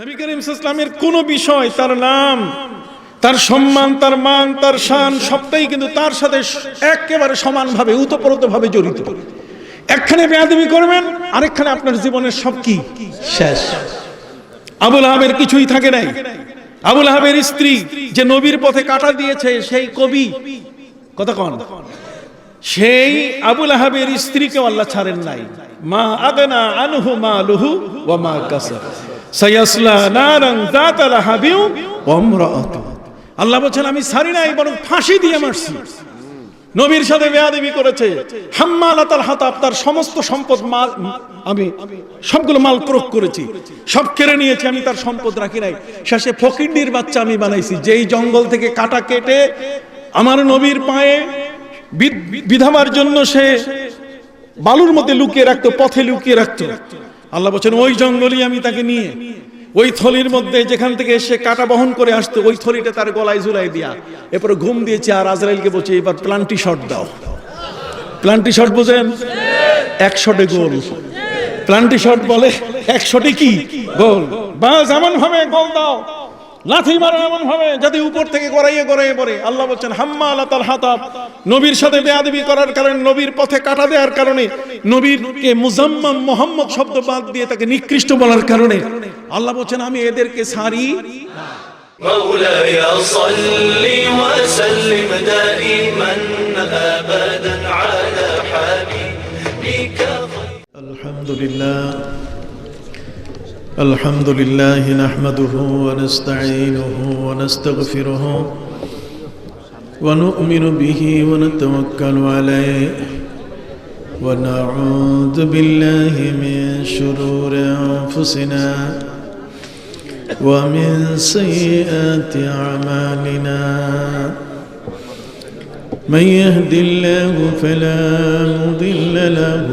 নবী করিম সাল্লাল্লাহু আলাইহি ওয়াসাল্লামের কোন বিষয়, তার নাম, তার সম্মান, তার মান, তার শান সবটাই কিন্তু তার সাথে একেবারে সমানভাবে ওতপ্রোতভাবে জড়িত। একখানে বেয়াদবি করবেন, আরেকখানে আপনার জীবনের সব কি শেষ। আবু লাহাবের কিছুই থাকে নাই। আবু লাহাবের স্ত্রী যে নবীর পথে কাঁটা দিয়েছে, সেই কবি কথা কন, সেই আবু লাহাবের স্ত্রীকে আল্লাহ ছাড়েন নাই। মা আগনা আনহু মালুহু ওয়া মা কাসাব সায়াসলা নারান যাতা লাহাবিউ ওয়া ইমরাআতুহু। আল্লাহ বলেন আমি ছাড়ি নাই, বরং ফাঁসি দিয়ে মারছি। নবীর সাথে বেয়াদবি করেছে, হাম্মালাতাল হাতাব, তার সমস্ত সম্পদ মাল আমি সবগুলো মাল ক্রোক করেছি, সব কেড়ে নিয়েছি, আমি তার সম্পদ রাখি নাই। শেষে ফকিন্ডির বাচ্চা আমি বানাইছি, যেই জঙ্গল থেকে কাটা কেটে আমার নবীর পায়ে বিধাবার জন্য সে বালুর মধ্যে লুকিয়ে রাখতো, পথে লুকিয়ে রাখতো। আল্লাহ বলেন ওই জঙ্গলই আমি তাকে নিয়ে ওই থলির মধ্যে যেখান থেকে সে কাটা বহন করে আসতো, ওই থলিটা তার গলায় ঝুলাই দিয়া এরপরে ঘুম দিয়েছে। আর আজরাইলকে বলছে এবার প্লান্টি শট দাও। প্লান্টি শট বুঝেন? 1 শটে গোল। প্লান্টি শট বলে 1 শটে কি গোল। বাস এমন ভাবে গোল দাও, লাথি মারো এমন ভাবে যাতে উপর থেকে গড়াইয়ে গড়াইয়ে পড়ে। আল্লাহ বলছেন হাম্মালাতাল হাতাব, নবীর সাথে বেয়াদবি করার কারণে, নবীর পথে কাটা দেওয়ার কারণে, নবীরকে মুজাম্মাম মুহাম্মদ শব্দ বাদ দিয়ে তাকে নিকৃষ্ট বলার কারণে আল্লাহ বলছেন আমি এদেরকে ছাড়ি না। مولاي صل وسلم دائما أبدا على حبيبك. الحمد لله نحمده ونستعينه ونستغفره ونؤمن به ونتوكل عليه ونعوذ بالله من شرور أنفسنا ومن سيئات أعمالنا. من يهد الله فلا مضل له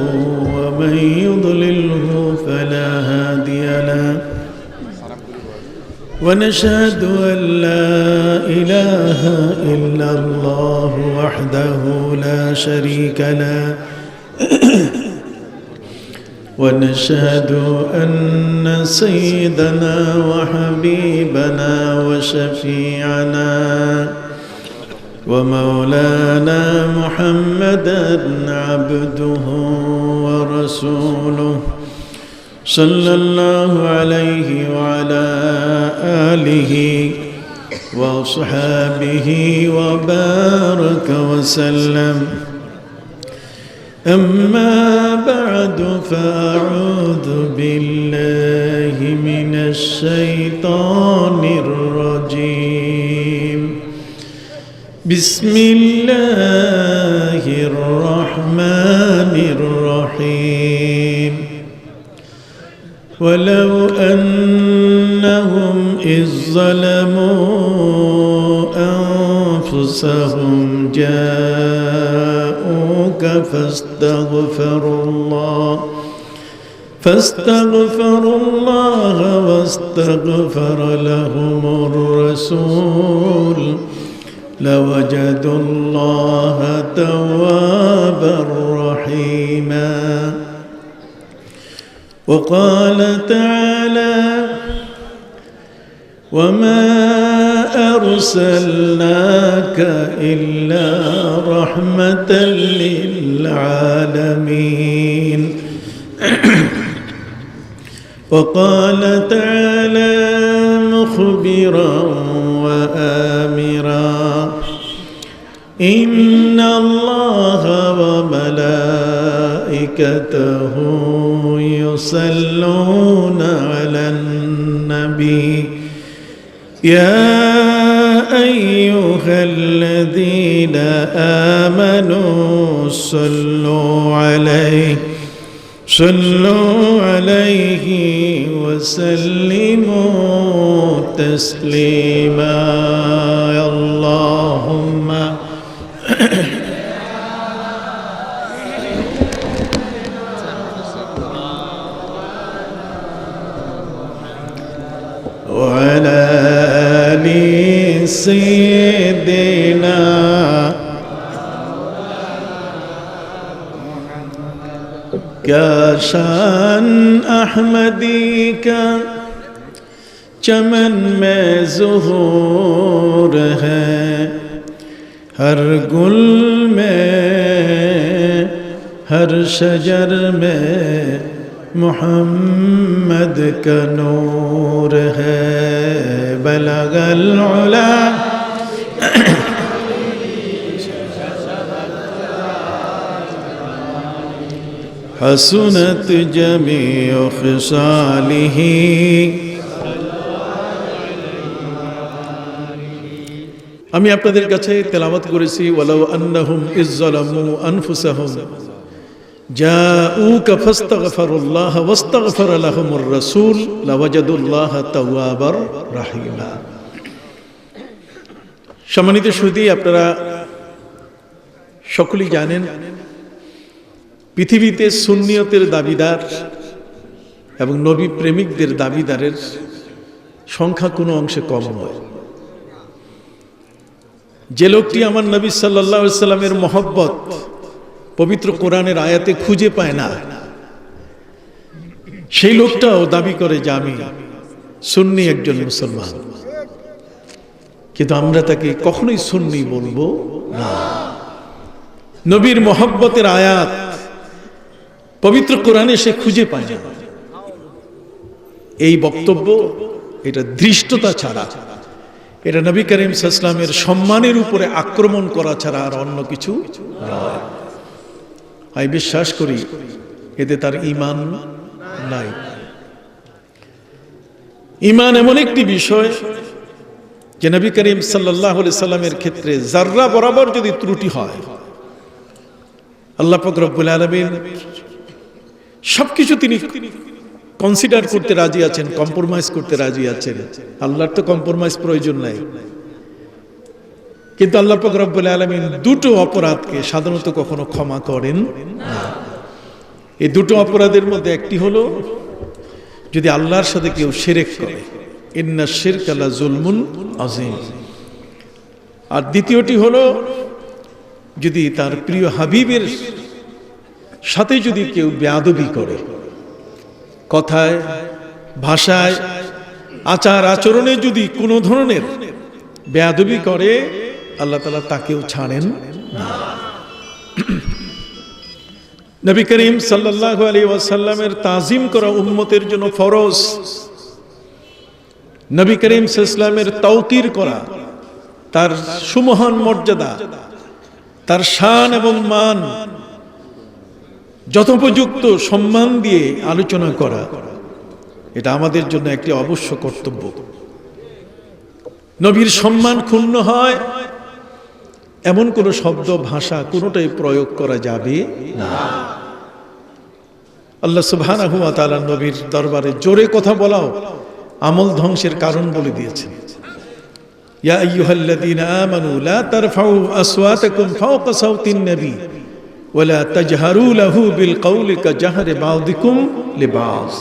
ومن يضلله فلا هادي له. ونشهد أن لا إله إلا الله وحده لا شريك له. ونشهد أن سيدنا وحبيبنا وشفيعنا ومولانا محمدا عبده ورسوله صلى الله عليه وعلى آله وأصحابه وبارك وسلم. أما بعد فأعوذ بالله من الشيطان الرجيم. بسم الله الرحمن الرحيم. ولو أنهم إذ ظلموا أنفسهم جاءوك فاستغفروا الله واستغفر لهم الرسول لوجدوا الله توابا رحيما. وقال تعالى وما أرسلناك إلا رحمة للعالمين. وقال تعالى مخبرا وآمرا إن الله وملائكته يصلون على النبي يا أيها الذين آمنوا صلوا عليه وسلموا تسليما. اللهم وعلى آل سيدنا क्या शान अहमदी का चमन में ज़ुहूर है, हर गुल में हर शजर में मोहम्मद का नूर है। बलगल उला हसनत जमीउ खिसालिही। আমি আপনাদের কাছে তেলাওয়াত করেছি ওয়ালাউ আন্নাহুম ইযযালামু আনফুসাহুম জাউকা ফাস্তাগফিরুল্লাহ ওয়াস্তাগফার লাহুমুর রাসূল লাওয়াজাদুল্লাহ তাওয়াবার রাহিমা। সম্মানিত সুধী, আপনারা সকলেই জানেন পৃথিবীতে সুন্নিয়তের দাবিদার এবং নবী প্রেমিকদের দাবিদারের সংখ্যা কোনো অংশে কম নয়। যে লোকটি আমার নবী সাল্লাল্লাহু আলাইহি সাল্লামের মহব্বত পবিত্র কোরআনের আয়াতে খুঁজে পায় না, সেই লোকটাও দাবি করে যে আমি সুন্নি একজন মুসলমান, কিন্তু আমরা তাকে কখনোই সুন্নি বলবো না। নবীর মহব্বতের আয়াত পবিত্র কোরআনে সে খুঁজে পায় না। এই বক্তব্য এটা ধৃষ্টতা ছাড়া, এটা নবী করিম সাল্লাল্লাহু আলাইহি ওয়াসাল্লামের সম্মানের উপরে আক্রমণ করা ছাড়া আর অন্য কিছু নয়। আমি বিশ্বাস করি এতে তার ঈমান নাই। ঈমান এমন একটি বিষয় যে নবী করিম সাল্লাল্লাহু আলাইহি ওয়াসাল্লামের ক্ষেত্রে যাররা বরাবর যদি ত্রুটি হয়, আল্লাহ পাক রব্বুল আলামিন সবকিছু তিনি কনসিডার করতে রাজি আছেন, কম্প্রোমাইজ করতে রাজি আছেন। আল্লাহর তো কম্প্রোমাইজ প্রয়োজন নাই, কিন্তু আল্লাহ পাক রব্বুল আলামিন দুটো অপরাধকে সাধারণত কখনো ক্ষমা করেন না। এই দুটো অপরাধের মধ্যে একটি হলো যদি আল্লাহর সাথে কেউ শিরক করে, ইন্না শিরকা লা যুলমুন আযীম। আর দ্বিতীয়টি হলো যদি তার প্রিয় হাবিবের সাথে যদি কেউ বেয়াদবি করে, কথায় ভাষায় আচার আচরণে যদি কোনো ধরনের বেয়াদবি করে, আল্লাহ তাআলা তাকেও ছাড়েন না। নবী করিম সাল্লাল্লাহু আলাইহি ওয়াসাল্লামের তাজিম করা উম্মতের জন্য ফরজ। নবী করিম সাল্লাল্লাহু আলাইহি ওয়াসাল্লামের তাওকির করা, তার সুমহান মর্যাদা, তার শান এবং মান যথোপযুক্ত সম্মান দিয়ে আলোচনা করা, এটা আমাদের জন্য একটি অবশ্য কর্তব্য। নবীর সম্মান ক্ষুণ্ণ হয় এমন কোন শব্দ ভাষা কোনোটাই প্রয়োগ করা যাবে না। আল্লাহ সুবহানাহু ওয়া তাআলা নবীর দরবারে জোরে কথা বলাও আমল ধ্বংসের কারণ বলে দিয়েছেন। ইয়া আইয়ুহাল্লাযীনা আমানু লা তারফাউ আসওয়াতাকুম ফাওকা সাওতিন নবী ওয়ালা তাজহারু লাহু বিল কওলি কাজহরি বাযিকুম লিবাস।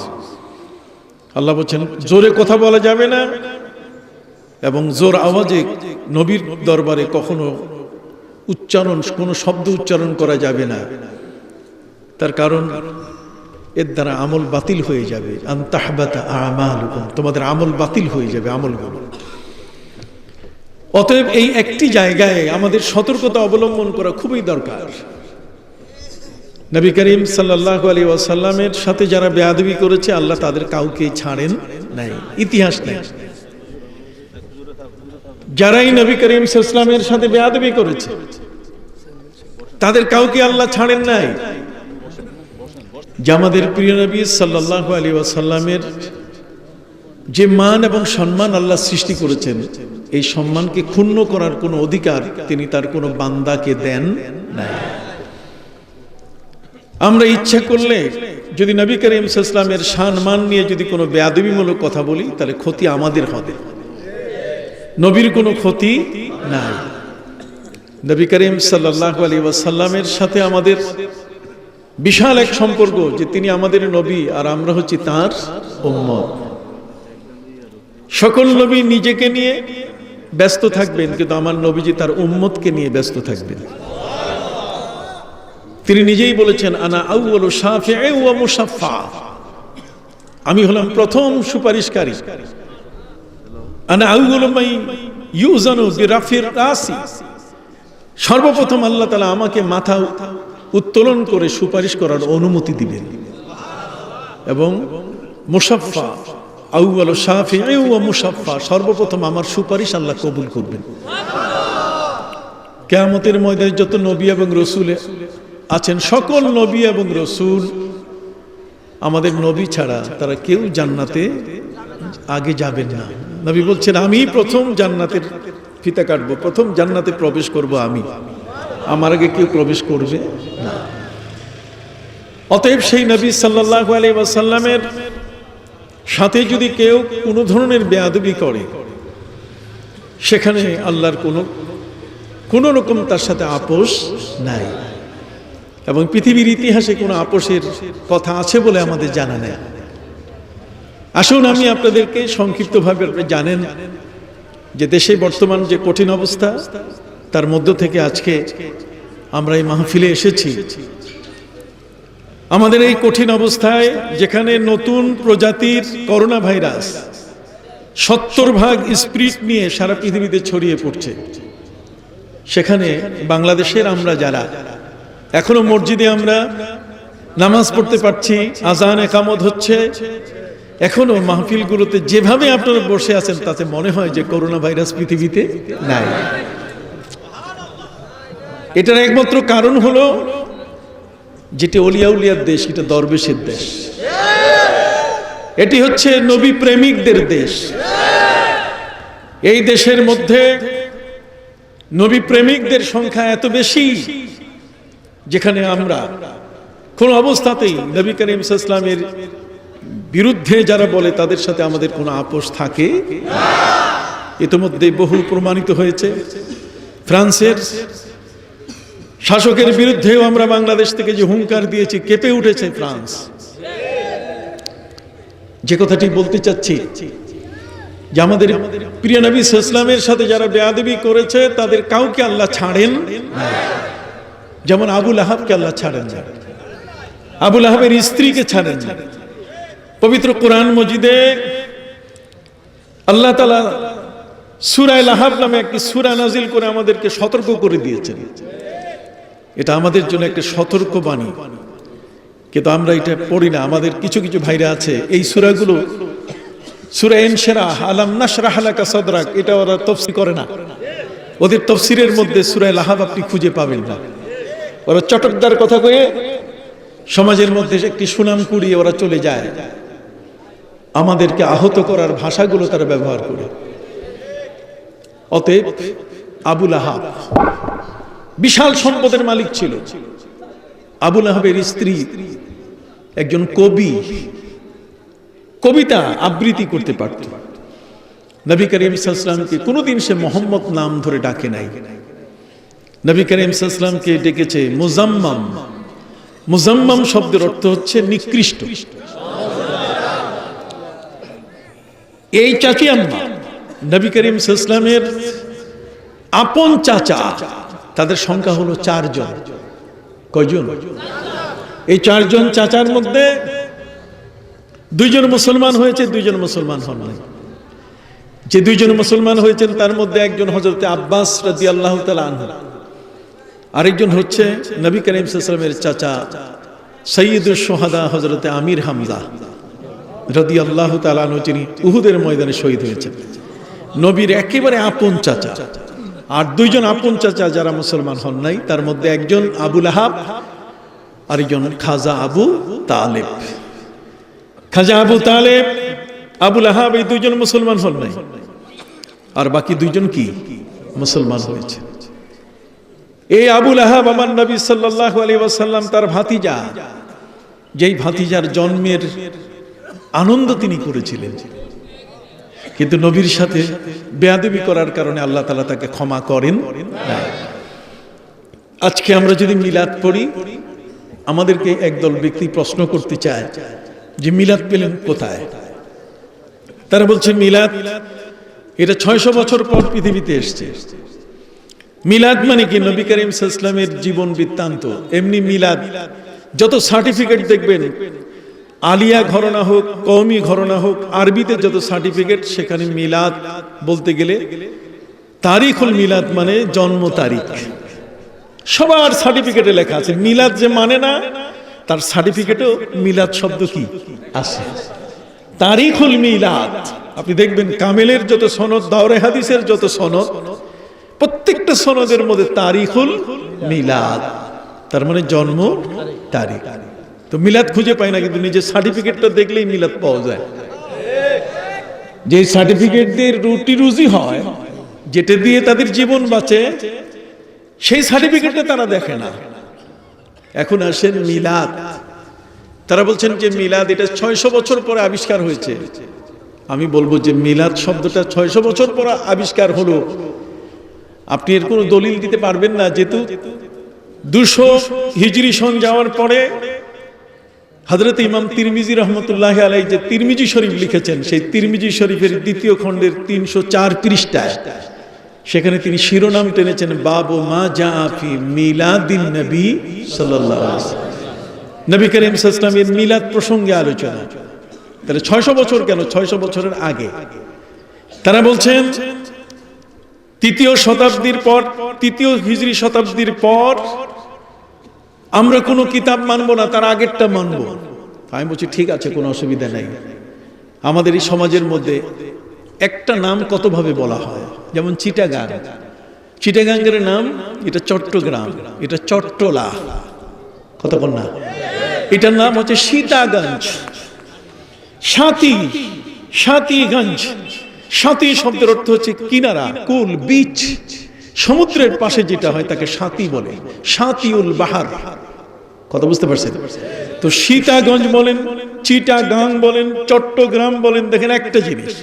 আল্লাহ বলেন জোরে কথা বলা যাবে না এবং জোর আওয়াজে নবীর দরবারে কখনো কোনো শব্দ উচ্চারণ করা যাবে না। তার কারণ এর দ্বারা আমল বাতিল হয়ে যাবে। আন তাহবাতা আমালুকুম, তোমাদের আমল বাতিল হয়ে যাবে আমলগুলো। অতএব এই একটি জায়গায় আমাদের সতর্কতা অবলম্বন করা খুবই দরকার। নবী করিম সাল্লাল্লাহু আলাইহি ওয়াসাল্লামের সাথে যারা বেয়াদবি করেছে, আল্লাহ তাদের কাউকে ছাড়েন নাই, ইতিহাস নেই। যারাই নবী করিম সাল্লাল্লাহু আলাইহি ওয়াসাল্লামের সাথে বেয়াদবি করেছে তাদের কাউকে আল্লাহ ছাড়েন নাই। যে আমাদের প্রিয় নবী সাল্লাল্লাহু আলাইহি ওয়াসাল্লামের যে মান এবং সম্মান আল্লাহ সৃষ্টি করেছেন, এই সম্মানকে ক্ষুণ্ণ করার কোনো অধিকার তিনি তার কোনো বান্দাকে দেন নাই। আমরা ইচ্ছা করলে যদি নবী করিম সাল্লাল্লাহু আলাইহি ওয়াসাল্লামের শান মান নিয়ে যদি কোনো বেয়াদবিমূলক কথা বলি, তাহলে ক্ষতি আমাদের হবে, নবীর কোনো ক্ষতি নাই। নবী করিম সাল্লাল্লাহু আলাইহি ওয়াসাল্লামের সাথে আমাদের বিশাল এক সম্পর্ক, যে তিনি আমাদের নবী আর আমরা হচ্ছি তার উম্মত। সকল নবী নিজেকে নিয়ে ব্যস্ত থাকবেন, কিন্তু আমার নবীজি তার উম্মতকে নিয়ে ব্যস্ত থাকবেন। তিনি নিজেই বলেছেন, আনা আউয়ালু শাফিঈ ওয়া মুশাফফা, আমি হলাম প্রথম সুপারিশকারী আনা আউয়ালু মান ইউজানু বিরাফির রাসি, সর্বপ্রথম আল্লাহ তাআলা আমাকে মাথা উত্তোলন করে সুপারিশ করার অনুমতি দিবেন, এবং মুশাফফা আউয়ালু শাফিঈ ওয়া মুশাফফা, সর্বপ্রথম আমার সুপারিশ আল্লাহ কবুল করবেন। কিয়ামতের ময়দানে যত নবী এবং রাসূল আছেন, সকল নবী এবং রাসূল আমাদের নবী ছাড়া তারা কেউ জান্নাতে আগে যাবেন না। নবী বলছেন আমি প্রথম জান্নাতের ফিতা কাটবো, প্রথম জান্নাতে প্রবেশ করব আমি, আমার আগে কেউ প্রবেশ করবে না। অতএব সেই নবী সাল্লাল্লাহু আলাইহি ওয়াসাল্লামের সাথে যদি কেউ কোনো ধরনের বেয়াদবি করে, সেখানে আল্লাহর কোনো রকম তার সাথে আপোষ নাই, এবং পৃথিবীর ইতিহাসে কোনো আপোষের কথা আছে বলে আমাদের জানা নেই। আসুন আমি আপনাদেরকে সংক্ষিপ্তভাবে, আপনি জানেন যে দেশে বর্তমান যে কঠিন অবস্থা, তার মধ্য থেকে আজকে আমরা এই মাহফিলে এসেছি। আমাদের এই কঠিন অবস্থায়, যেখানে নতুন প্রজাতির করোনা ভাইরাস 70% স্প্রিট নিয়ে সারা পৃথিবীতে ছড়িয়ে পড়ছে, সেখানে বাংলাদেশের আমরা যারা এখনো মসজিদে আমরা নামাজ পড়তে পারছি, আজান একামত হচ্ছে, এখনো মাহফিলগুলোতে যেভাবে আপনারা বসে আছেন তাতে মনে হয় যে করোনা ভাইরাস পৃথিবীতে নাই। এটার একমাত্র কারণ হলো যেটি অলিয়া উলিয়ার দেশ, এটা দরবেশের দেশ, এটি হচ্ছে নবী প্রেমিকদের দেশ। এই দেশের মধ্যে নবী প্রেমিকদের সংখ্যা এত বেশি, যেখানে আমরা কোন অবস্থাতেই নবী করিম সাল্লাল্লাহু আলাইহি ওয়াসাল্লামের বিরুদ্ধে যারা বলে তাদের সাথে আমাদের কোনো আপোষ থাকে না। ইতিমধ্যে বহু প্রমাণিত হয়েছে। ফ্রান্সের শাসকের বিরুদ্ধেও আমরা বাংলাদেশ থেকে যে হুঙ্কার দিয়েছি, কেঁপে উঠেছে ফ্রান্স। যে কথাটি বলতে চাচ্ছি যে আমাদের প্রিয় নবী সাল্লাল্লাহু আলাইহি ওয়াসাল্লামের সাথে যারা বেয়াদবি করেছে তাদের কাউকে আল্লাহ ছাড়েন না। যেমন আবু লাহাবকে আল্লাহ ছাড়েন না, আবু লাহাবের স্ত্রীকে ছাড়েন না। পবিত্র কোরআন মজিদে আল্লাহ তাআলা সূরা লাহাব নামে একটি সূরা নাজিল করে আমাদেরকে সতর্ক করে দিয়েছেন। এটা আমাদের জন্য একটা সতর্ক বাণী, কিন্তু আমরা এটা পড়ি না। আমাদের কিছু কিছু ভাইরা আছে এই সূরাগুলো, সূরা ইনশিরাহ, আলাম নাশরাহ লাকা সাদরাক, এটা ওরা তাফসীর করে না। ওদের তাফসীরের মধ্যে সূরা লাহাব আপনি খুঁজে পাবেন না। ওরা চটকদার কথা কয়ে সমাজের মধ্যে একটি সুনাম কুড়িয়ে ওরা চলে যায়। আমাদেরকে আহত করার ভাষাগুলো তারা ব্যবহার করে। অতএব আবু লাহাব বিশাল সম্পদের মালিক ছিল। আবু লাহাবের স্ত্রী একজন কবি, কবিতা আবৃত্তি করতে পারত। নবী করিম সাল্লাল্লাহু আলাইহি ওয়াসাল্লামকে কোনোদিন সে মোহাম্মদ নাম ধরে ডাকে নাই। নবী করিম সাল্লাল্লাহু আলাইহি ওয়াসাল্লামকে ডেকেছে মুজাম্মাম। মুজাম্মাম শব্দের অর্থ হচ্ছে নিকৃষ্ট। এই চাচি আম্মা নবী করিম সাল্লাল্লাহু আলাইহি ওয়াসাল্লামের আপন চাচা, তাদের সংখ্যা হলো 4 জন। কয়জন? এই 4 জন চাচার মধ্যে 2 জন মুসলমান হয়েছে, 2 জন মুসলমান হন নাই। যে 2 জন মুসলমান হয়েছেন তার মধ্যে একজন হযরতে আব্বাস রাদিয়াল্লাহু তাআলা আনহু, আরেকজন হচ্ছে নবী করিম সাল্লাল্লাহু আলাইহি ওয়াসাল্লামের চাচা সাইয়্যিদুশ শুহাদা হযরতে আমির হামজা রাদিয়াল্লাহু তাআলা আনহু, যিনি উহুদের ময়দানে শহীদ হয়েছেন। নবীর একেবারে আপন চাচা। আর 2 জন আপন চাচা যারা মুসলমান হন নাই, তার মধ্যে একজন আবু লাহাব, আরেকজন খাজা আবু তালেব। খাজা আবু তালেব, আবু লাহাব, এই 2 জন মুসলমান হন নাই, আর বাকি 2 জন কি মুসলমান হয়েছে। এই আবু লাহাব আমার নবী সাল্লাল্লাহু আলাইহি ওয়াসাল্লাম তার ভাতিজা, যেই ভাতিজার জন্মের আনন্দ তিনি করেছিলেন, কিন্তু নবীর সাথে বেয়াদবি করার কারণে আল্লাহ তাআলা তাকে ক্ষমা করেন না। আজকে আমরা যদি মিলাদ পড়ি, আমাদেরকে একদল ব্যক্তি প্রশ্ন করতে চায় যে মিলাদ পেলেন কোথায়? তারা বলছে মিলাদ এটা 600 বছর পর পৃথিবীতে এসেছে। মিলাদ মানে কি? নবী করিম সাল্লাল্লাহু আলাইহি ওয়াসাল্লামের জীবন বৃত্তান্ত। এমনি মিলাদ যত সার্টিফিকেট দেখবেন আলিয়া ঘরানা হোক, কওমি ঘরানা হোক, আরবিতে যত সার্টিফিকেট সেখানে মিলাদ বলতে গেলে তারিখুল মিলাদ মানে জন্ম তারিখ। সবার সার্টিফিকেটে লেখা আছে। মিলাদ যে মানে না, তার সার্টিফিকেটেও মিলাদ শব্দ কি আছে, তারিখুল মিলাদ। আপনি দেখবেন কামেলের যত সনদ, দাওরে হাদিসের যত সনদ, প্রত্যেকটা সনদের মধ্যে তারিখুল মিলাদ, তার মানে জন্ম তারিখ। তো মিলাদ খুঁজে পায় না, কিন্তু নিজের সার্টিফিকেটটা দেখলেই মিলাদ পাওয়া যায়। যে সার্টিফিকেট দিয়ে রুটি রুজি হয়, যেটা দিয়ে তাদের জীবন বাঁচে, সেই সার্টিফিকেটটা তারা দেখে না। এখন আসেন মিলাদ, তারা বলছেন যে মিলাদ এটা 600 বছর পরে আবিষ্কার হয়েছে। আমি বলবো যে মিলাদ শব্দটা 600 বছর পরে আবিষ্কার হলো, আপনি এর কোনো দলিল দিতে পারবেন না। যেহেতু 200 হিজরি সন যাওয়ার পরে হযরত ইমাম তিরমিজি রহমতুল্লাহ আলাইহি যে তিরমিজি শরীফ লিখেছেন, সেই তিরমিজি শরীফের 2য় খণ্ডের 304 পৃষ্ঠায় সেখানে তিনি শিরোনাম টেনেছেন বাবু মা জাআ ফি মিলাদিন নবী সাল্লাল্লাহু আলাইহি ওয়াসাল্লাম। নবী করিম সাল্লাল্লাহু আলাইহি ওয়াসাল্লামের মিলাদ প্রসঙ্গে আলোচনা। তাহলে 600 বছর কেন? 600 বছরের আগে। তারা বলছেন 3য় শতাব্দীর পর, 3য় হিজরি শতাব্দীর পর আমরা কোনো কিতাব মানব না, তার আগেরটা মানব। আমি বলছি ঠিক আছে, কোনো অসুবিধা নাই। আমাদের এই সমাজের মধ্যে একটা নাম কতভাবে বলা হয়, যেমন চিটাগাং। চিটাগাঙ্গের নাম এটা চট্টগ্রাম, এটা চট্টলা, কতক্ষণ না, এটার নাম হচ্ছে সীতাগঞ্জ, সাতিগঞ্জ। সাতি শব্দের অর্থ হচ্ছে কিনারা, কুল, বিচ, সমুদ্রের পাশে যেটা হয় তাকে সাতি বলে, সাতিউল বাহার। কথা বুঝতে পারছেন? তো সীতাগঞ্জ বলেন, চিটাগাং বলেন, চট্টগ্রাম বলেন, দেখেন একটা জিনিস।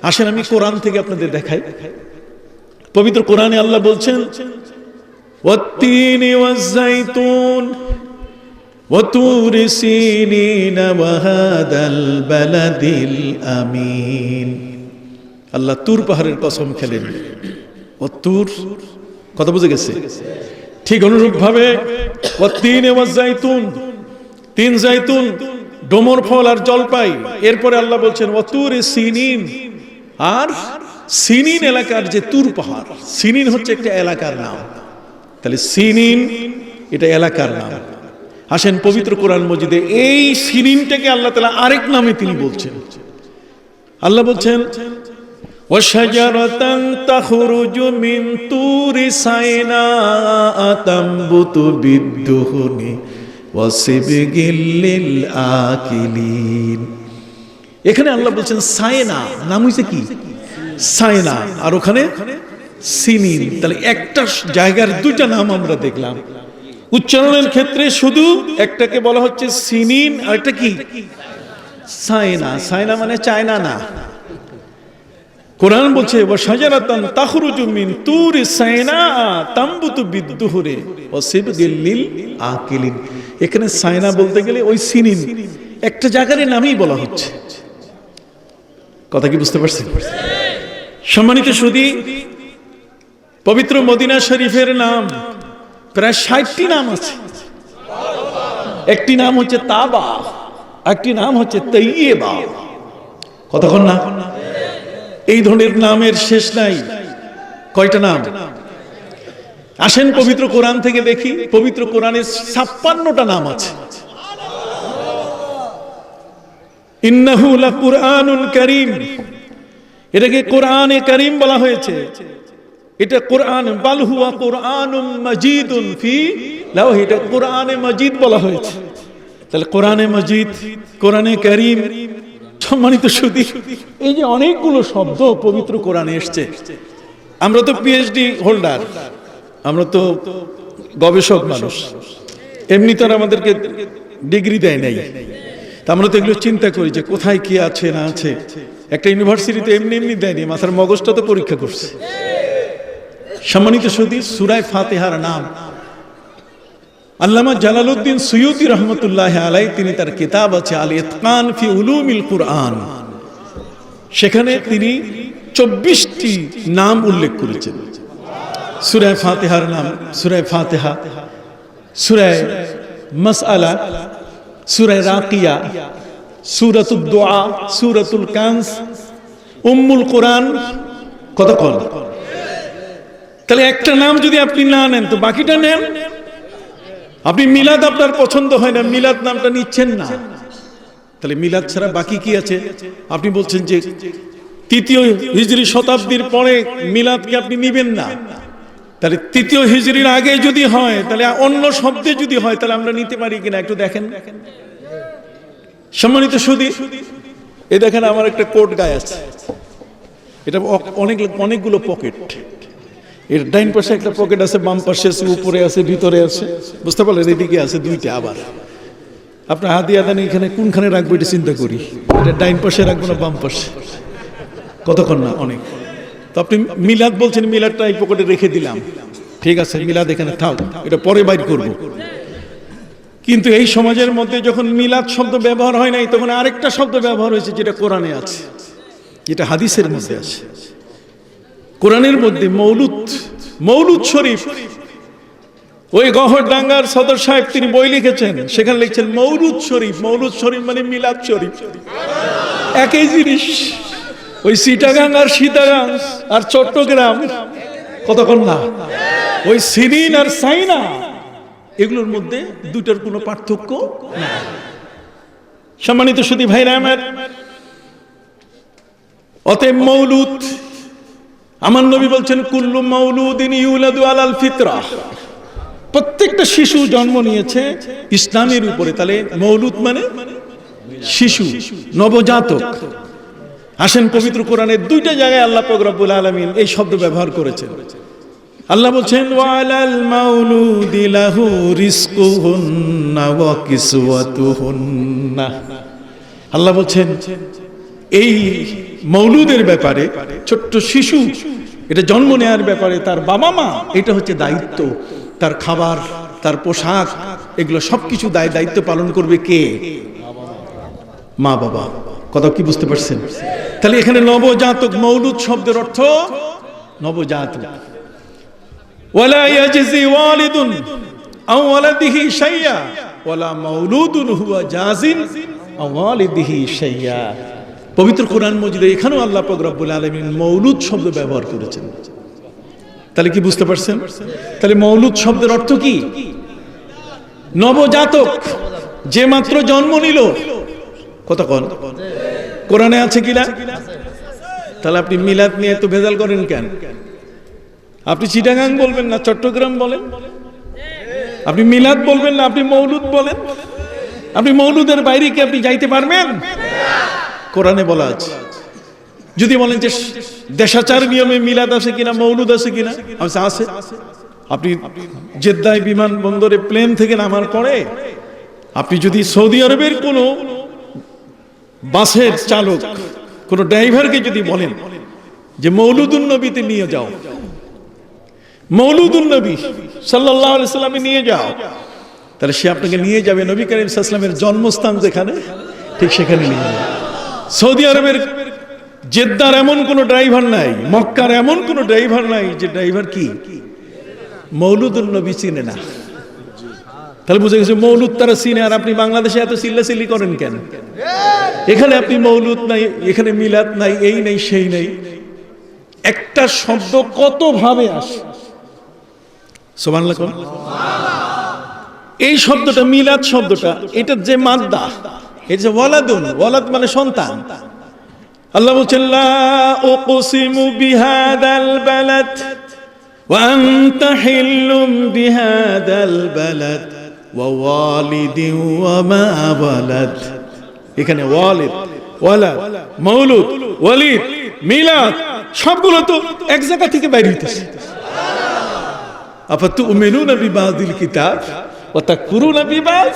আসেন আমি কোরআন থেকে আপনাদের দেখাই। পবিত্র কোরআনে আল্লাহ বলছেন ওয়াত্তিনি ওয়াজ-যাইতুন ওয়া তুরি সিনিন ওয়া হাদাল বালাদিল আমিন। আল্লাহ তুর পাহাড়ের কসম খেলেন। ও তুর, কথা বুঝে গেছে? ঠিক অনুরূপ ভাবে ওয়াত্তিনি ওয়াজ-যাইতুন, তিন জাইতুন, ডোমর ফল আর জলপাই। এরপরে আল্লাহ বলছেন ওয়া তুরি সিনিন, আর সিনিন এলাকার যে তুর পাহাড়, সিনিন হচ্ছে একটা এলাকার নাম। তাহলে সিনিন এটা এলাকার নাম। আসেন পবিত্র কোরআন মজিদে এই সিনিনটাকে আল্লাহ তাআলা আরেক নামে তিনি বলছেন। আল্লাহ বলছেন ওয়াশাজারাতান তাখরুজু মিন তুরি সাইনা তামবুতু বিদ্দুহুনি ওয়াসিবগিল লিল আকিলিন। এখানে আল্লাহ বলছেন সায়না, নাম হইছে কি? সায়না, আর ওখানে সিনিন। তাহলে একটা জায়গার দুইটা নাম আমরা দেখলাম। উচ্চারণের ক্ষেত্রে শুধু একটাকে বলা হচ্ছে সিনিন, আর একটা কি? সায়না। সায়না মানে চায়না না। কোরআন বলছে ওয়াশাজারাতান তাখরুজু মিন তুরি সাইনা তামবুতু বিদ্দুহুরি ওয়াসিবগিল লিল আকিলিন। এখানে সায়না বলতে গেলে ওই সিনিন একটা জায়গার নামই বলা হচ্ছে। কথা কি বুঝতে পারছেন? সম্মানিত সুধী, পবিত্র মদিনা শরীফের নাম প্রায় 60টি নাম আছে। একটি নাম হচ্ছে তাবা, একটি নাম হচ্ছে তাইয়্যিবা। কতক্ষণ না? এই ধরনের নামের শেষ নাই। কয়টা নাম? আসেন পবিত্র কোরআন থেকে দেখি। পবিত্র কোরআনে 56টা নাম আছে। ইন্নাহু লাকুরআনুন কারীম, এটাকে কোরআনে কারীম বলা হয়েছে। এটা কোরআন, বাল হুয়া কুরআনুম মাজিদুন ফি লাওহি, এটা কোরআনে মাজিদ বলা হয়েছে। তাহলে কোরআনে মাজিদ, কোরআনে কারীম। সম্মানিত সুধী, এই যে অনেকগুলো শব্দ পবিত্র কোরআনে এসছে। আমরা তো পিএইচডি হোল্ডার, আমরা তো গবেষক মানুষ, এমনি তো আর আমাদেরকে ডিগ্রি দেয় নাই। তা আমরা তো এগুলো চিন্তা করি যে কোথায় কি আছে না আছে। একটা ইউনিভার্সিটিতে এমনি এমনি দেয়নি, মাথার মগজটা তো পরীক্ষা করছে। সম্মানিত সুধী, সূরা ফাতিহার নাম আল্লামা জালালউদ্দিন সুয়ুতি রহমতুল্লাহ আলাইহি, তিনি তার কিতাব আছে আল ইতকান ফি উলুমিল কুরআন, সেখানে তিনি 24টি নাম উল্লেখ করেছেন। সূরা ফাতিহার নাম সূরা ফাতিহা, সূরা মাসআলা, সূরা রাকিয়া, সূরাতুদ দুআ, সূরাতুল কানজ, উম্মুল কোরআন, কতক্ষণ? তাহলে একটা নাম যদি আপনি না নেন তো বাকিটা নেন। আপনি মিলাদ আপনার পছন্দ হয় না, মিলাদ নামটা নিচ্ছেন না, তাহলে মিলাদ ছাড়া বাকি কি আছে? আপনি বলছেন যে তৃতীয় হিজরি শতাব্দীর পরে মিলাদকে আপনি নিবেন না, তাহলে তৃতীয় হিজরির আগে যদি হয়, তাহলে অন্য শব্দে যদি হয়, তাহলে আমরা নিতে পারি কিনা একটু দেখেন। সম্মানিত সুধী, এই দেখেন আমার একটা কোট গায়ে আছে, এটা অনেকগুলো পকেট। এর ডাইন পাশে একটা পকেট আছে, বাম পাশে আছে, উপরে আছে, ভিতরে আছে, বুঝতে পারলেন? এদিকে আছে দুইটা। আবার আপনার হাতিয়া দানি এখানে কোনখানে রাখবো এটা চিন্তা করি, এটা ডাইন পাশে রাখবো না বাম পাশে, কতক্ষণ না অনেক। তো আপনি মিলাদ বলছেন, মিলাদটা এই পকেটে রেখে দিলাম, ঠিক আছে, মিলাদ এখানে থাক, এটা পরে বাইর করব। কিন্তু এই সমাজের মধ্যে যখন মিলাদ শব্দ ব্যবহার হয় নাই, তখন আরেকটা শব্দ ব্যবহার হয়েছে যেটা কোরআনে আছে, যেটা হাদিসের মধ্যে আছে। কোরআনের মধ্যে মৌলুদ শরীফ, ওই গহরডাঙ্গার সদর সাহেব তিনি বই লিখেছেন, সেখানে লিখছেন মৌলুদ শরীফ। মৌলুদ শরীফ মানে মিলাদ শরীফ, একই জিনিস। ওই চিটাগাং আর সীতাগাং আর চট্টগ্রাম, কতক্ষণ না? ওই সিরিন আর চাইনা, এগুলোর মধ্যে দুটার কোনো পার্থক্য না। সম্মানিত সুধী ভাইরা আমার, অতএব মৌলুদ, আমার নবী বলছেন কুল্লু মাউলুদিন ইউলাদু আলাল ফিতরা, প্রত্যেকটা শিশু জন্ম নিয়েছে ইসলামের উপরে। তাহলে মৌলুদ মানে শিশু, নবজাতক। আসেন পবিত্র কোরআনের দুইটা জায়গায় আল্লাহ পাক রব্বুল আলামিন এই শব্দ ব্যবহার করেছেন। আল্লাহ বলছেন ওয়ালাল মাউলুদি লাহু রিজকুহুন্না ওয়া কিসওয়াতুহুন্না। আল্লাহ বলছেন এই মৌলুদের ব্যাপারে, ছোট্ট শিশু এটা জন্ম নেওয়ার ব্যাপারে তার বাবা মা, এটা হচ্ছে দায়িত্ব। তার খাবার, তার পোশাক, এগুলো সবকিছু দায়িত্ব পালন করবে কে? মা বাবা। কথা কি বুঝতে পারছেন? তাহলে এখানে নবজাতক, মৌলুদ শব্দের অর্থ নবজাতক। ওয়ালা ইয়াজজি ওয়ালিদুন আও ওয়ালাদিহি শাইয়া ওয়ালা মাউলুদুন হুয়া জাজিন আও ওয়ালিদিহি শাইয়া। পবিত্র কোরআন মজিদে এখানেও আল্লাহ পাক রব্বুল আলামিন মৌলুদ শব্দ ব্যবহার করেছেন। তাহলে কি বুঝতে পারছেন? তাহলে মৌলুদ শব্দের অর্থ কি? নবজাতক, যে মাত্র জন্ম নিল। কতক্ষণ? কোরআনে আছে কিনা? তাহলে আপনি মিলাদ নিয়ে তো ভেজাল করেন কেন? আপনি চিটাগাং বলবেন না চট্টগ্রাম বলেন, আপনি মিলাদ বলবেন না আপনি মৌলুদ বলেন। আপনি মৌলুদের বাইরে কি আপনি যাইতে পারবেন? কোরআনে বলা আছে। যদি বলেন যে দেশাচার নিয়মে মিলাদ আছে কিনা, মৌলুদ আছে কিনা, আছে। আপনি জেদ্দায় বিমানবন্দরে প্লেন থেকে নামার পরে আপনি যদি সৌদি আরবের কোনো বাসের চালক, কোনো ড্রাইভারকে যদি বলেন যে মৌলুদুন নবীতে নিয়ে যাও, মৌলুদুন নবী সাল্লাল্লাহু আলাইহি সাল্লামে নিয়ে যাও, তাহলে সে আপনাকে নিয়ে যাবে নবী করিম সাল্লাল্লাহু আলাইহি সাল্লামের জন্মস্থান যেখানে, ঠিক সেখানে নিয়ে যাবে। সৌদি আরবের জেদ্দার এমন কোন ড্রাইভার নাই, মক্কার এমন কোন ড্রাইভার নাই যে ড্রাইভার কি মৌলুদুন নবী চিনে না। তাহলে বুঝে গেছে মৌলুদ তারা চিনে, আর আপনি বাংলাদেশে এত চিল্লাচিল্লি করেন কেন? এখানে আপনি মৌলুদ নাই, এখানে মিলাদ নাই, এই নেই সেই নেই। একটা শব্দ কত ভাবে আসে, সুবহানাল্লাহ। এই শব্দটা মিলাদ শব্দটা, এটা যে মাদ্দা, এটা যে ওয়ালাদুন, ওয়ালাদ মানে সন্তান। আল্লাহ বলছেন লা উকসিমু বিহাদাল বালাদ ওয়া আনতা হিল্লুম বিহাদাল বালাদ ওয়া ওয়ালিদিন ওয়া মা ওয়ালাদ। এখানে ওয়ালিদ, ওয়ালাদ, মাউলুদ, ওয়ালিদ, মিলাদ সবগুলো তো এক জায়গা থেকে বাইরে হইতেছে। আফাতুমিনুনা বিবাদিল কিতাব ওয়া তাকফুরুনা বিবাদ।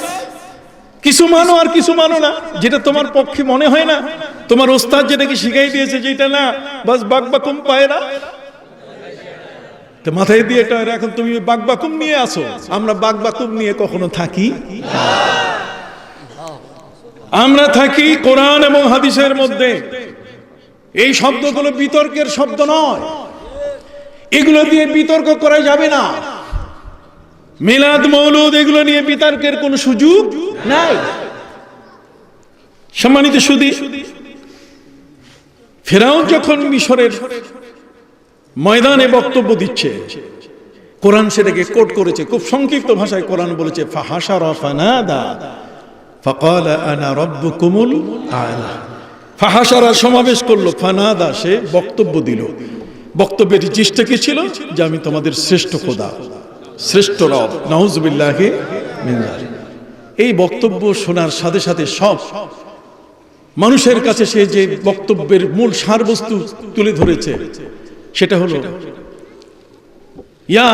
কিছু মানো আর কিছু মানো না, যেটা তোমার পক্ষে মনে হয় না, তোমার ওস্তাদ যেটাকে শিখাই দিয়েছে যেটা না, বাস বাকবাকুম পায় না তো মাথায় দিয়ে এটা। এখন তুমি বাকবাকুম নিয়ে আসো, আমরা বাকবাকুম নিয়ে কখনো থাকি? আমরা থাকি কোরআন এবং হাদিসের মধ্যে। এই শব্দগুলো বিতর্কের শব্দ নয়, এগুলো দিয়ে বিতর্ক করা যাবে না। মিলাদ, মৌলুদ এগুলো নিয়ে বিতর্কের কোনো সুযোগ নাই। সম্মানিত সুধী, ফেরাউন যখন মিশরের ময়দানে বক্তব্য দিচ্ছে, কোরআন সেটাকে কোট করেছে, খুব সংক্ষিপ্ত ভাষায় কোরআন বলেছে ফাহাশারা ফানাদা ফাকালা আনা রাব্বুকুমুল আ'লা। ফাহাশারা সমাবেশ করলো, ফানাদা সে বক্তব্য দিল। বক্তব্যের জিনিসটা কি ছিল? যে আমি তোমাদের শ্রেষ্ঠ খোদা, শ্রেষ্ঠ রব। নাউযুবিল্লাহি মিন যালিক। এই বক্তব্য শোনার সাথে সাথে সব মানুষের কাছে সে যে বক্তব্যের মূল সারবস্তু তুলে ধরেছে সেটা হলো, ইয়া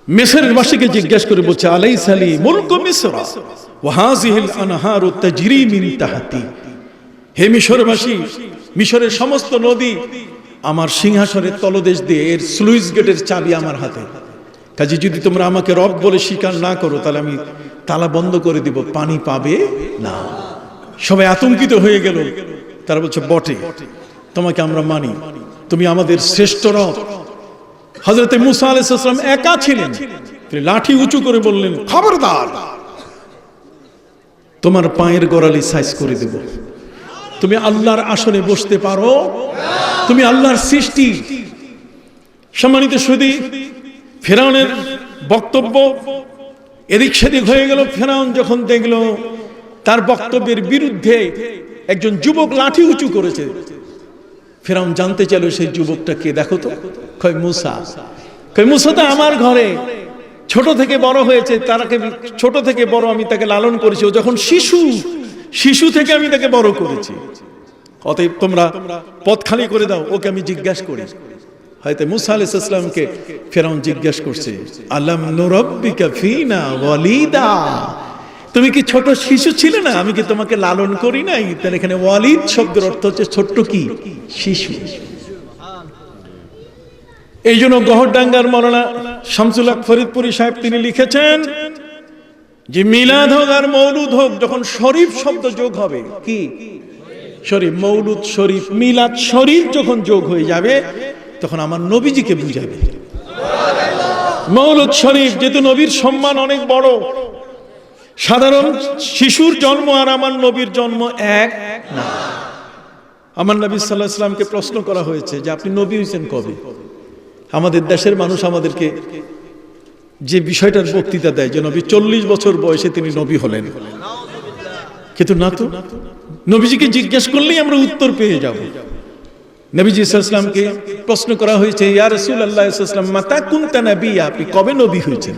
মিসরের বাসীকে জিজ্ঞেস করে বলছে, আলাইসা লি মুলকু মিসরা ওয়া হাযিহিল আনহারু তাজরি মিন তাহতি। হে মিশরবাসী, মিশরের সমস্ত নদী আমার সিংহাসনের তলদেশ দিয়ে, এর স্লুইস গেটের চাবি আমার হাতে। কাজে যদি তোমরা আমাকে রব বলে স্বীকার না করো তাহলে আমি তালা বন্ধ করে দিব, পানি পাবে না। সবাই আতঙ্কিত হয়ে গেল। তারা বলছে, বটে, তোমাকে আমরা মানি, তুমি আমাদের শ্রেষ্ঠ রব। হযরত মুসা আলাইহিস সালাম একা ছিলেন, তিনি লাঠি উঁচু করে বললেন, খবরদার, তোমার পায়ের গোড়ালি সাইজ করে দেব। তুমি আল্লাহর আসনে বসতে পারো? তুমি আল্লাহর সৃষ্টি। সম্মানিত সুধী, ফেরাউনের বক্তব্য এদিক সেদিক হয়ে গেল। ফেরাউন যখন দেখল তার বক্তব্যের বিরুদ্ধে একজন যুবক লাঠি উঁচু করেছে, ফেরাউন জানতে চাইল সেই যুবকটা কে, দেখো তো। কয় মুসা। কয় মুসা তো আমার ঘরে ছোট থেকে বড় হয়েছে, তাকে ছোট থেকে বড় আমি তাকে লালন করেছি, ও যখন শিশু থেকে আমি তাকে বড় করেছি। অতএব তোমরা পথ খালি করে দাও, ওকে আমি জিজ্ঞাসা করি। হয়তো মুসা আলাইহিস সালামকে ফেরাউন জিজ্ঞাসা করছে, আলাম নুরাব্বিকা ফিনা ওয়ালিদা, তুমি কি ছোট শিশু ছিলে না? আমি কি তোমাকে লালন করি নাই? তাহলে এখানে ওয়ালিদ শব্দের অর্থ হচ্ছে ছোট্ট কি, শিশু। এই জন্য গহরডাঙ্গার মৌলানা শামসুল হক ফরিদপুরি সাহেব তিনি লিখেছেন যে মিলাদ হোক আর মৌলুদ হোক, যখন শরীফ শব্দ যোগ হবে, কি শরীফ, মৌলুদ শরীফ, মিলাদ শরীফ যখন যোগ হয়ে যাবে তখন আমার নবীজিকে বুঝাবে। মৌলুদ শরীফ, যেহেতু নবীর সম্মান অনেক বড়, সাধারণ শিশুর জন্ম আর আমার নবীর জন্ম এক না। আমার নবী সাল্লাল্লাহু আলাইহি ওয়াসাল্লামকে প্রশ্ন করা হয়েছে যে আপনি নবী হয়েছেন কবে? আমাদের দেশের মানুষ আমাদেরকে যে বিষয়টার বক্তৃতা দেয় যে নবী 40 বছর বয়সে তিনি নবী হলেন, কিন্তু না তো, নবীজিকে জিজ্ঞেস করলেই আমরা উত্তর পেয়ে যাব। নবীজি সাল্লাল্লাহু আলাইহি ওয়াসাল্লামকে প্রশ্ন করা হয়েছে, ইয়া রাসূলুল্লাহ সাল্লাল্লাহু আলাইহি ওয়াসাল্লাম মাতা কুনতা নাবিয়্যা, আপনি কবে নবী হয়েছেন?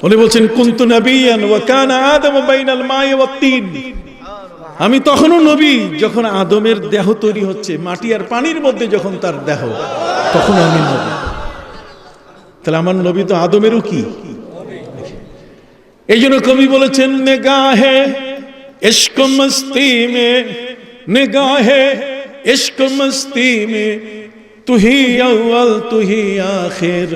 উনি বলছেন, কুনতু নাবিয়্যান ওয়া কানা আদম বাইনাল মা'i ওয়াত তিন। আমি তখনও নবী যখন আদমের দেহ তৈরি হচ্ছে, মাটি আর পানির মধ্যে যখন তার দেহ, তখন আমি নবী। তাহলে আমার নবী তো আদমেরও কি। এই জন্য কবি বলেছেন, নিগাহে ইশক মস্তি মে, নিগাহে ইশক মস্তি মে, তুহি আউয়াল তুহি আখির,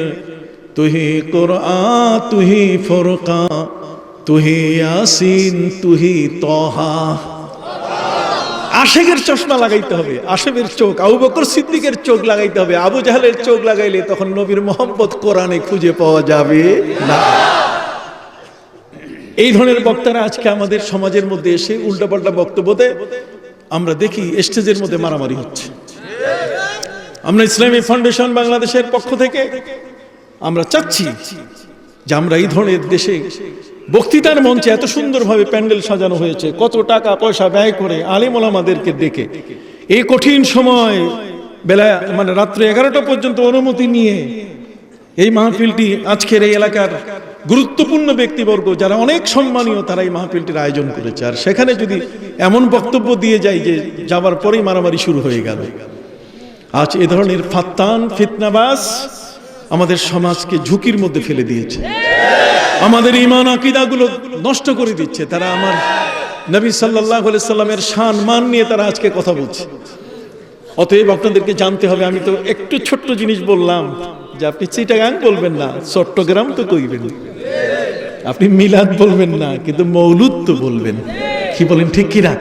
তুহি কুরআন তুহি ফুরকান, তুহি ইয়াসিন তুহি তাহা। আশেকের চশমা লাগাইতে হবে, আশেকের চোখ, আবু বকর সিদ্দিকের চোখ লাগাইতে হবে। আবু জাহেলের চোখ লাগাইলে তখন নবীর মোহাম্মদ কোরআনে খুঁজে পাওয়া যাবে না। এই ধরনের বক্তারা আজকে আমাদের সমাজের মধ্যে এসে উল্টাপাল্টা বক্তব্য দেয়। আমরা দেখি স্টেজের মধ্যে মারামারি হচ্ছে। আমরা ইসলামী ফাউন্ডেশন বাংলাদেশের পক্ষ থেকে আমরা চাচ্ছি যে আমরা এই ধরনের দেশে বক্তৃতার মঞ্চে এত সুন্দরভাবে প্যান্ডেল সাজানো হয়েছে, কত টাকা পয়সা ব্যয় করে আলেম ওলামাদেরকে ডেকে এই কঠিন সময় বেলা মানে রাত্রে 11টা পর্যন্ত অনুমতি নিয়ে এই মাহফিলটি, আজকের এই এলাকার গুরুত্বপূর্ণ ব্যক্তিবর্গ যারা অনেক সম্মানীয়, তারা এই মাহফিলটির আয়োজন করেছে। আর সেখানে যদি এমন বক্তব্য দিয়ে যায় যে যাবার পরেই মারামারি শুরু হয়ে গেল। আজ এ ধরনের ফাত্তান ফিতনাবাজ আমাদের সমাজকে ঝুঁকির মধ্যে ফেলে দিয়েছে, আমাদের ঈমান আকীদাগুলো নষ্ট করে দিচ্ছে। তারা আমার নবী সাল্লাল্লাহু আলাইহি সাল্লামের শান মান নিয়ে তারা আজকে কথা বলছে। অতএব আপনাদেরকে জানতে হবে, আমি তো একটু ছোট্ট জিনিস বললাম যে আপনি চিটাগাং বলবেন না, চট্টগ্রাম তো কইবেন, আপনি মিলাদ বলবেন না, কিন্তু মৌলুদ তো বলবেন। কি বলেন, ঠিক কিনা?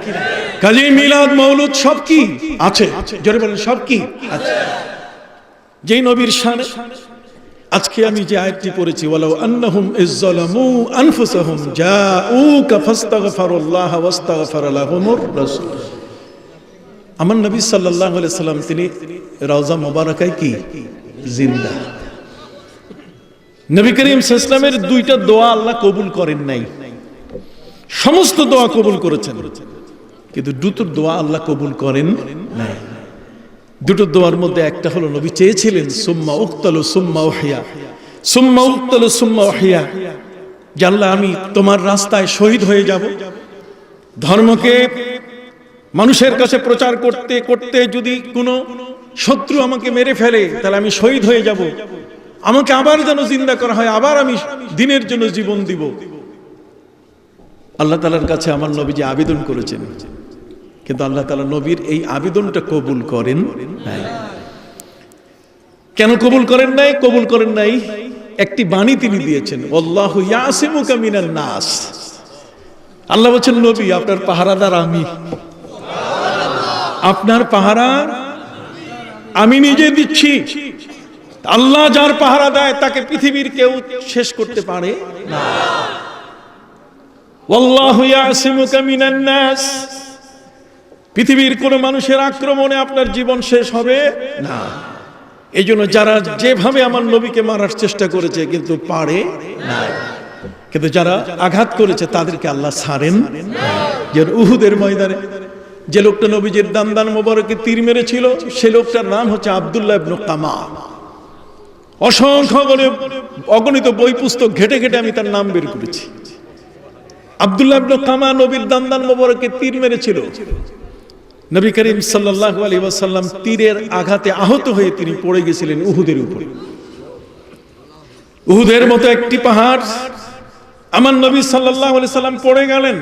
কাজে মিলাদ মৌলুদ সব কি আছে, জোরে বলেন, সব কি আছে। যেই নবীর শানে আজকে আমি যে আয়াতটি পড়েছি, ওয়ালাউ আন্নাহুম ইযযালামু আনফুসাহুম জাউকা ফাস্তাগফিরুল্লাহ ওয়াস্তাগফারা লাহুমুর রাসূল। আমার নবী সাল্লাল্লাহু আলাইহি সাল্লাম তিনি রওজা মুবারাকায় কি জিন্দা। নবী করিম সাল্লাল্লাহু আলাইহি সাল্লামের দুইটা দোয়া আল্লাহ কবুল করেন নাই, সমস্ত দোয়া কবুল করেছেন, কিন্তু দুটো দোয়া আল্লাহ কবুল করেন নাই। দুটো দোয়ার মধ্যে একটা হলো নবী চেয়েছিলেন সুম্মা উক্তালু সুম্মা উহিয়া, সুম্মা উক্তালু সুম্মা উহিয়া, যে আল্লাহ আমি তোমার রাস্তায় শহীদ হয়ে যাব। ধর্মকে মানুষের কাছে প্রচার করতে করতে যদি কোনো শত্রু আমাকে মেরে ফেলে তাহলে আমি শহীদ হয়ে যাব, আমাকে আবার যেন জিন্দা করা হয়, আবার আমি দ্বীনের জন্য জীবন দিব। আল্লাহ তাআলার কাছে আমার নবী যে আবেদন করেছেন, কিন্তু আল্লাহ তাআলা নবীর এই আবেদনটা কবুল করেন নাই। কেন কবুল করেন নাই? কবুল করেন নাই একটি বাণী তিনি দিয়েছেন, আল্লাহু ইয়াসিমুকা মিনান নাস। আল্লাহ বলেন নবী আপনার পাহারাদার আমি, আপনার পাহারা আমি নিজে দিচ্ছি। আল্লাহ যার পাহারা দেয় তাকে পৃথিবীর কেউ শেষ করতে পারে না। আল্লাহু ইয়াসিমুকা মিনান নাস, পৃথিবীর কোন মানুষের আক্রমণে আপনার জীবন শেষ হবে না। এই জন্য যারা যেভাবে আমার নবীকে মারার চেষ্টা করেছে কিন্তু পারে না, কিন্তু যারা আঘাত করেছে তাদেরকে আল্লাহ ছাড়েন। যে উহুদের ময়দানে যে লোকটা নবীজির দান্দান মোবারকে তীর মেরেছিল, সে লোকটার নাম হচ্ছে আব্দুল্লাহ ইবনে কামা। অসংখ্য অগণিত বই পুস্তক ঘেটে ঘেটে আমি তার নাম বের করেছি। আব্দুল্লাহ ইবনে কামা নবীর দান্দান মোবারকে তীর মেরেছিল। নবী করিম সাল্লাল্লাহু আলাইহি ওয়াসাল্লাম তীরের আঘাতে আহত হয়ে তিনি পড়ে গেছিলেন উহুদের উপরে। উহুদের মতো একটি পাহাড় আমার নবী সাল্লাল্লাহু আলাইহি সাল্লাম পড়ে গেলেন।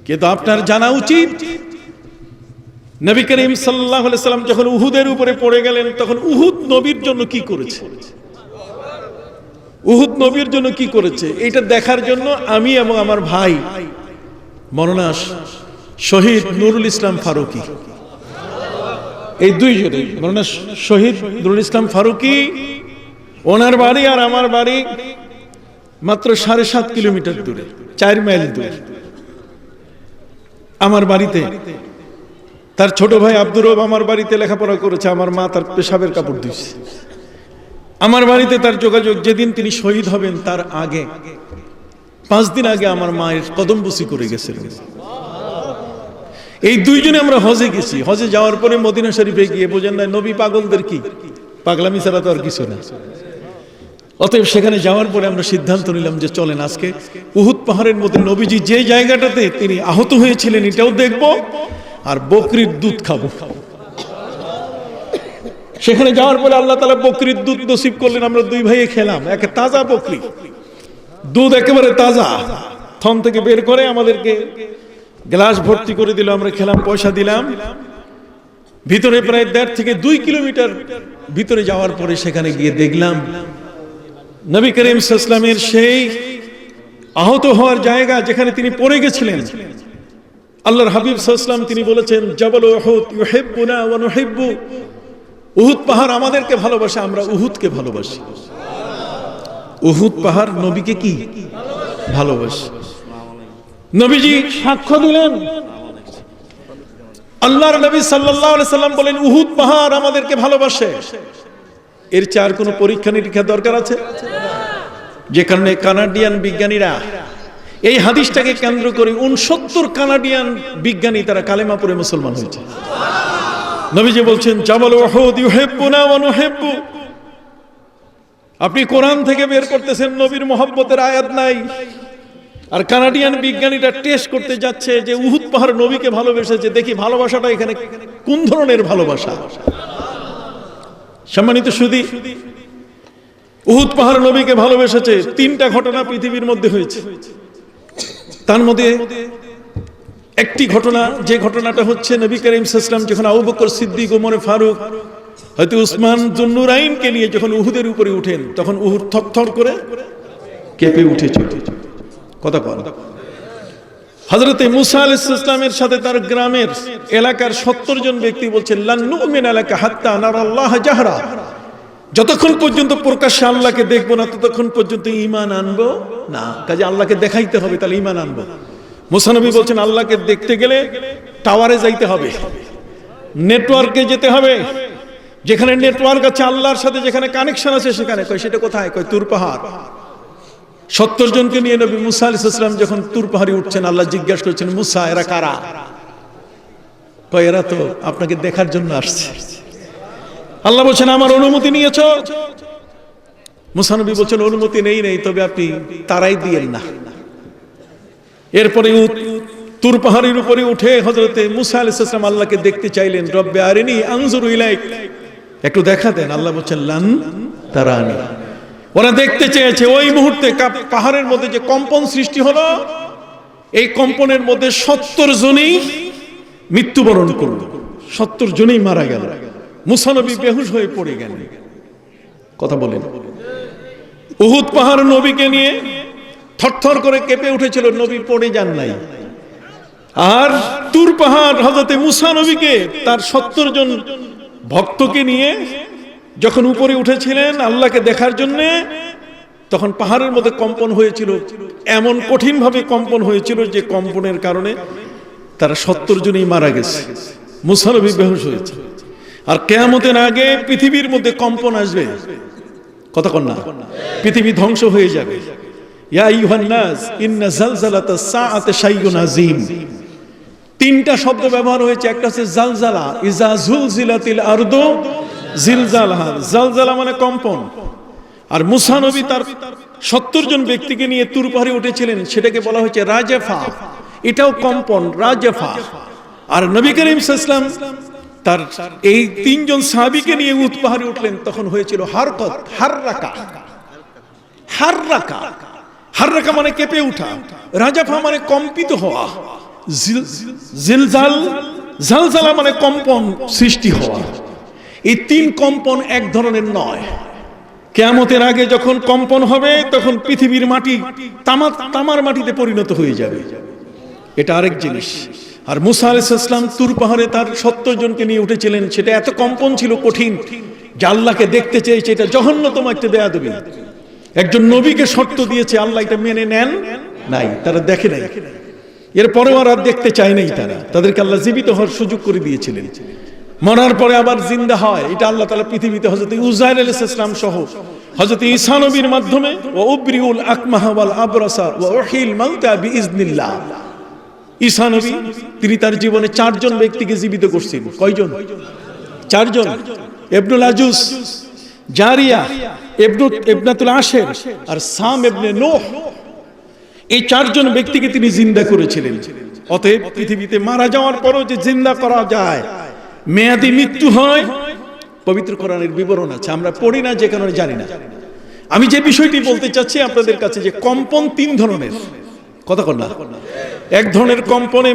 কিন্তু আপনার জানা উচিত নবী করিম সাল্লাল্লাহু আলাইহি সাল্লাম যখন উহুদের উপরে পড়ে গেলেন তখন উহুদ নবীর জন্য কি করেছে, উহুদ নবীর জন্য কি করেছে এটা দেখার জন্য আমি এবং আমার ভাই মরনা শহীদ নুরুল ইসলাম ফারুকী, এই দুইজনে মরনা শহীদ নুরুল ইসলাম ফারুকী, ওনার বাড়ি আর আমার বাড়ি মাত্র 7.5 কিলোমিটার দূরে, 4 মাইল দূরে। আমার বাড়িতে তার ছোট ভাই আব্দুর রব আমার বাড়িতে লেখাপড়া করেছে, আমার মা তার পেশাবের কাপড় ধুইছে। আমার বাড়িতে তার যোগাযোগ, যেদিন তিনি শহীদ হবেন তার আগে 5 দিন আগে আমার মায়ের কদমবুসি করে গেছিলেন। এই দুইজনে আমরা হজে গেছি। হজে যাওয়ার পরে মদিনা শরীফে গিয়ে বোঝেন না নবী পাগলদের কি পাগলামি ছাড়া তো আর কিছু না। অতএব সেখানে যাওয়ার পরে আমরা সিদ্ধান্ত নিলাম যে চলেন আজকে উহুদ পাহাড়ের মধ্যে নবীজি যে জায়গাটাতে তিনি আহত হয়েছিলেন এটাও দেখব আর বকরির দুধ খাবো। সেখানে যাওয়ার পরে আল্লাহ তাআলা বকরির দুধ নসিব করলেন, আমরা দুই ভাইয়ে খেলাম। একে তাজা বকরি, দুধ একেবারে তাজা, থন থেকে বের করে আমাদেরকে গ্লাস ভর্তি করে দিল, আমরা খেলাম, পয়সা দিলাম। ভিতরে প্রায় 1.5 থেকে 2 কিলোমিটার ভিতরে যাওয়ার পরে সেখানে গিয়ে দেখলাম নবী করিম সাল্লাল্লাহু আলাইহি ওয়াসাল্লামের সেই আহত হওয়ার জায়গা যেখানে তিনি পড়ে গেছিলেন। আল্লাহর হাবিব সাল্লাল্লাহু আলাইহি ওয়াসাল্লাম তিনি বলেছেন জাবাল উহুদ ইউহিব্বুনা ওয়া নুহিব্বু, উহুদ পাহাড় আমাদেরকে ভালোবাসে, আমরা উহুদকে ভালোবাসি। উহুদ পাহাড় নবীকে কি ভালোবাসে। নবীজি সাক্ষ্য দিলেন, আল্লাহর নবী সাল্লাল্লাহু আলাইহি সাল্লাম বলেন উহুদ পাহাড় আমাদেরকে ভালোবাসে। এর চার কোনো পরীক্ষা নিরীক্ষা দরকার আছে? যেখানে কানাডিয়ান বিজ্ঞানীরা এই হাদিসটাকে কেন্দ্র করে 69 কানাডিয়ান বিজ্ঞানী তারা কালেমা পড়ে মুসলমান হয়েছে। নবীজি বলছেন জাবাল উহুদ ইউহিব্বুনা ওয়া নুহিব্বু। আপনি কোরআন থেকে বের করতেছেন নবীর মহব্বতের আয়াত নাই, আর কানাডিয়ান বিজ্ঞানীরা টেস্ট করতে যাচ্ছে যে উহুদ পাহাড় নবীকে ভালোবেসেছে, দেখি ভালোবাসাটা এখানে কোন ধরনের ভালোবাসা। সম্মানিত সুধী, উহুদ পাহাড় নবীকে ভালোবেসেছে। 3টা ঘটনা পৃথিবীর মধ্যে হয়েছে, তার মধ্যে একটি ঘটনা, যে ঘটনাটা হচ্ছে নবী করিম সাল্লাল্লাহু আলাইহি ওয়াসাল্লাম যখন আবু বকর সিদ্দিক, ওমর ফারুক, হযরত উসমান যুন্নুরাইনকে নিয়ে যখন উহুদের উপরে উঠেন তখন উহুদ থরথর করে কেঁপে উঠেছিল। কথা বল। হযরত মুসা আলাইহিস সালামের সাথে তার গ্রামের এলাকার 70 জন ব্যক্তি বলছেন লান নুমিনা লাকা হাত্তা নারাল্লাহ জাহরা, যতক্ষণ পর্যন্ত প্রকাশ্যে আল্লাহকে দেখবো না ততক্ষণ পর্যন্ত ঈমান আনবো না। কাজে আল্লাহকে দেখাইতে হবে, তাহলে ঈমান আনবো। মুসা নবী বলছেন আল্লাহকে দেখতে গেলে টাওয়ারে যাইতে হবে, নেটওয়ার্কে যেতে হবে, যেখানে নেটওয়ার্ক আছে আল্লাহর সাথে, যেখানে কানেকশন আছে সেখানে। কয় সেটা কোথায়? কয় তুর পাহাড়। 70 জনকে নিয়ে নবী মুসা আলাইহিস সালাম যখন তুর পাহাড়ে উঠছেন, আল্লাহ জিজ্ঞাসা করছেন, মুসা এরা কারা? কয় এরা তো আপনাকে দেখার জন্য আসছে। আল্লাহ বলছেন আমার অনুমতি নিয়েছো? মুসা নবী বলছেন অনুমতি নেই, তবে আপনি তারাই দিয়েন না। এরপরে তুর পাহাড়ের উপরে উঠে হযরতে মুসা আলাইহিস সালাম আল্লাহকে দেখতে চাইলেন। রব্বে আরিনি আনজুরু ইলাইক, একটু দেখা দেন। আল্লাহ বলছেন লান তারানি। ওরা দেখতে চেয়েছে। ওই মুহূর্তে পাহাড়ের মধ্যে যে কম্পন সৃষ্টি হলো, এই কম্পনের মধ্যে 70 জনই মৃত্যুবরণ করল, 70 জনই মারা গেল। মুসা নবী বেহুশ হয়ে পড়ে গেলেন। কথা বলেন। উহুদ পাহাড় নবীকে নিয়ে থরথর করে কেঁপে উঠেছিল, নবী পড়ে যান নাই। আর তুর পাহাড় হযরতে মুসা নবীকে তার 70 জন ভক্তকে নিয়ে যখন উপরে উঠেছিলেন আল্লাহকে দেখার জন্য, তখন পাহাড়ের মধ্যে কম্পন হয়েছিল। এমন কঠিন ভাবে কম্পন হয়েছিল যে কম্পনের কারণে তারা 70 জনই মারা গেছে। মুসা নবী বেহুশ হয়েছে। আর কিয়ামতের আগে পৃথিবীর মধ্যে কম্পন আসবে। কথা কন না? পৃথিবী ধ্বংস হয়ে যাবে। ইয়া আইয়ুহান নাস ইন্না জালজালাতাস সাআতি শাইউন আযীম। 3টা শব্দ ব্যবহার হয়েছে। একটা হচ্ছে জালজালা, ইজা জুলজিলাতিল আরদু জিলজালাহা। জালজালা মানে কম্পন। আর মুসা নবী তার 70 জন ব্যক্তিকে নিয়ে তুর পাহাড়ে উঠেছিলেন, সেটাকে বলা হয়েছে রাজফা। এটাও কম্পন, রাজফা। আর নবী করিম সাল্লাল্লাহু আলাইহি ওয়াসাল্লাম তার এই 3 জন সাহাবীকে নিয়ে উহুদ পাহাড়ে উঠলেন, তখন হয়েছিল হারকত, হাররাকা। হাররাকা, হাররাকা মানে কেঁপে ওঠা, রাজফা মানে কম্পিত হওয়া, জিলজাল, জালজালা মানে কম্পন সৃষ্টি হওয়া। এই 3 কম্পন এক ধরনের নয়। কিয়ামতের আগে যখন কম্পন হবে তখন পৃথিবীর মাটি তামার মাটিতে পরিণত হয়ে যাবে, এটা আরেক জিনিস। আর মুসা আলাইহিস সালাম তুর পাহাড়ে তার 70 জনকে নিয়ে উঠেছিলেন, সেটা এত কম্পন ছিল, কঠিন, যে আল্লাহকে দেখতে চেয়েছে। এটা জঘন্যতম একটা বেয়াদবি। একজন নবীকে শর্ত দিয়েছে, আল্লাহ এটা মেনে নেন নাই, তারা দেখে নাই। এরপরেও আর দেখতে চায় নাই তারা। তাদেরকে আল্লাহ জীবিত হওয়ার সুযোগ করে দিয়েছিলেন। মরার পরে আবার জিন্দা হয়, এটা আল্লাহ তাআলা পৃথিবীতে হযরত উযাইর আলাইহিস সালাম সহ হযরত ঈসা নবীর মাধ্যমে ওয়া উবরিউল আকমাহা ওয়াল আবরাসা ওয়া উহিল মাউতা বিইজনিল্লাহ। ঈসা নবী তিনি তার জীবনে 4 জন ব্যক্তিকে জীবিত করছেন। কয়জন? 4 জন। ইবনুল আজুস, জারিয়া, ইবনাতুল আশের আর সাম ইবনে নূহ। এই 4 জন ব্যক্তিকে তিনি জিন্দা করেছিলেন। অতএব পৃথিবীতে মারা যাওয়ার পরও যে জিন্দা করা যায়, মেয়াদি মৃত্যু হয়, পবিত্র কোরআনের বিবরণ আছে, আমরা পড়ি না যে কারণে জানি না। আমি যে বিষয়টি বলতে চাচ্ছি আপনাদের কাছে, যে কম্পন 3 ধরনের। কথা কন না? এক ধরনের কম্পনে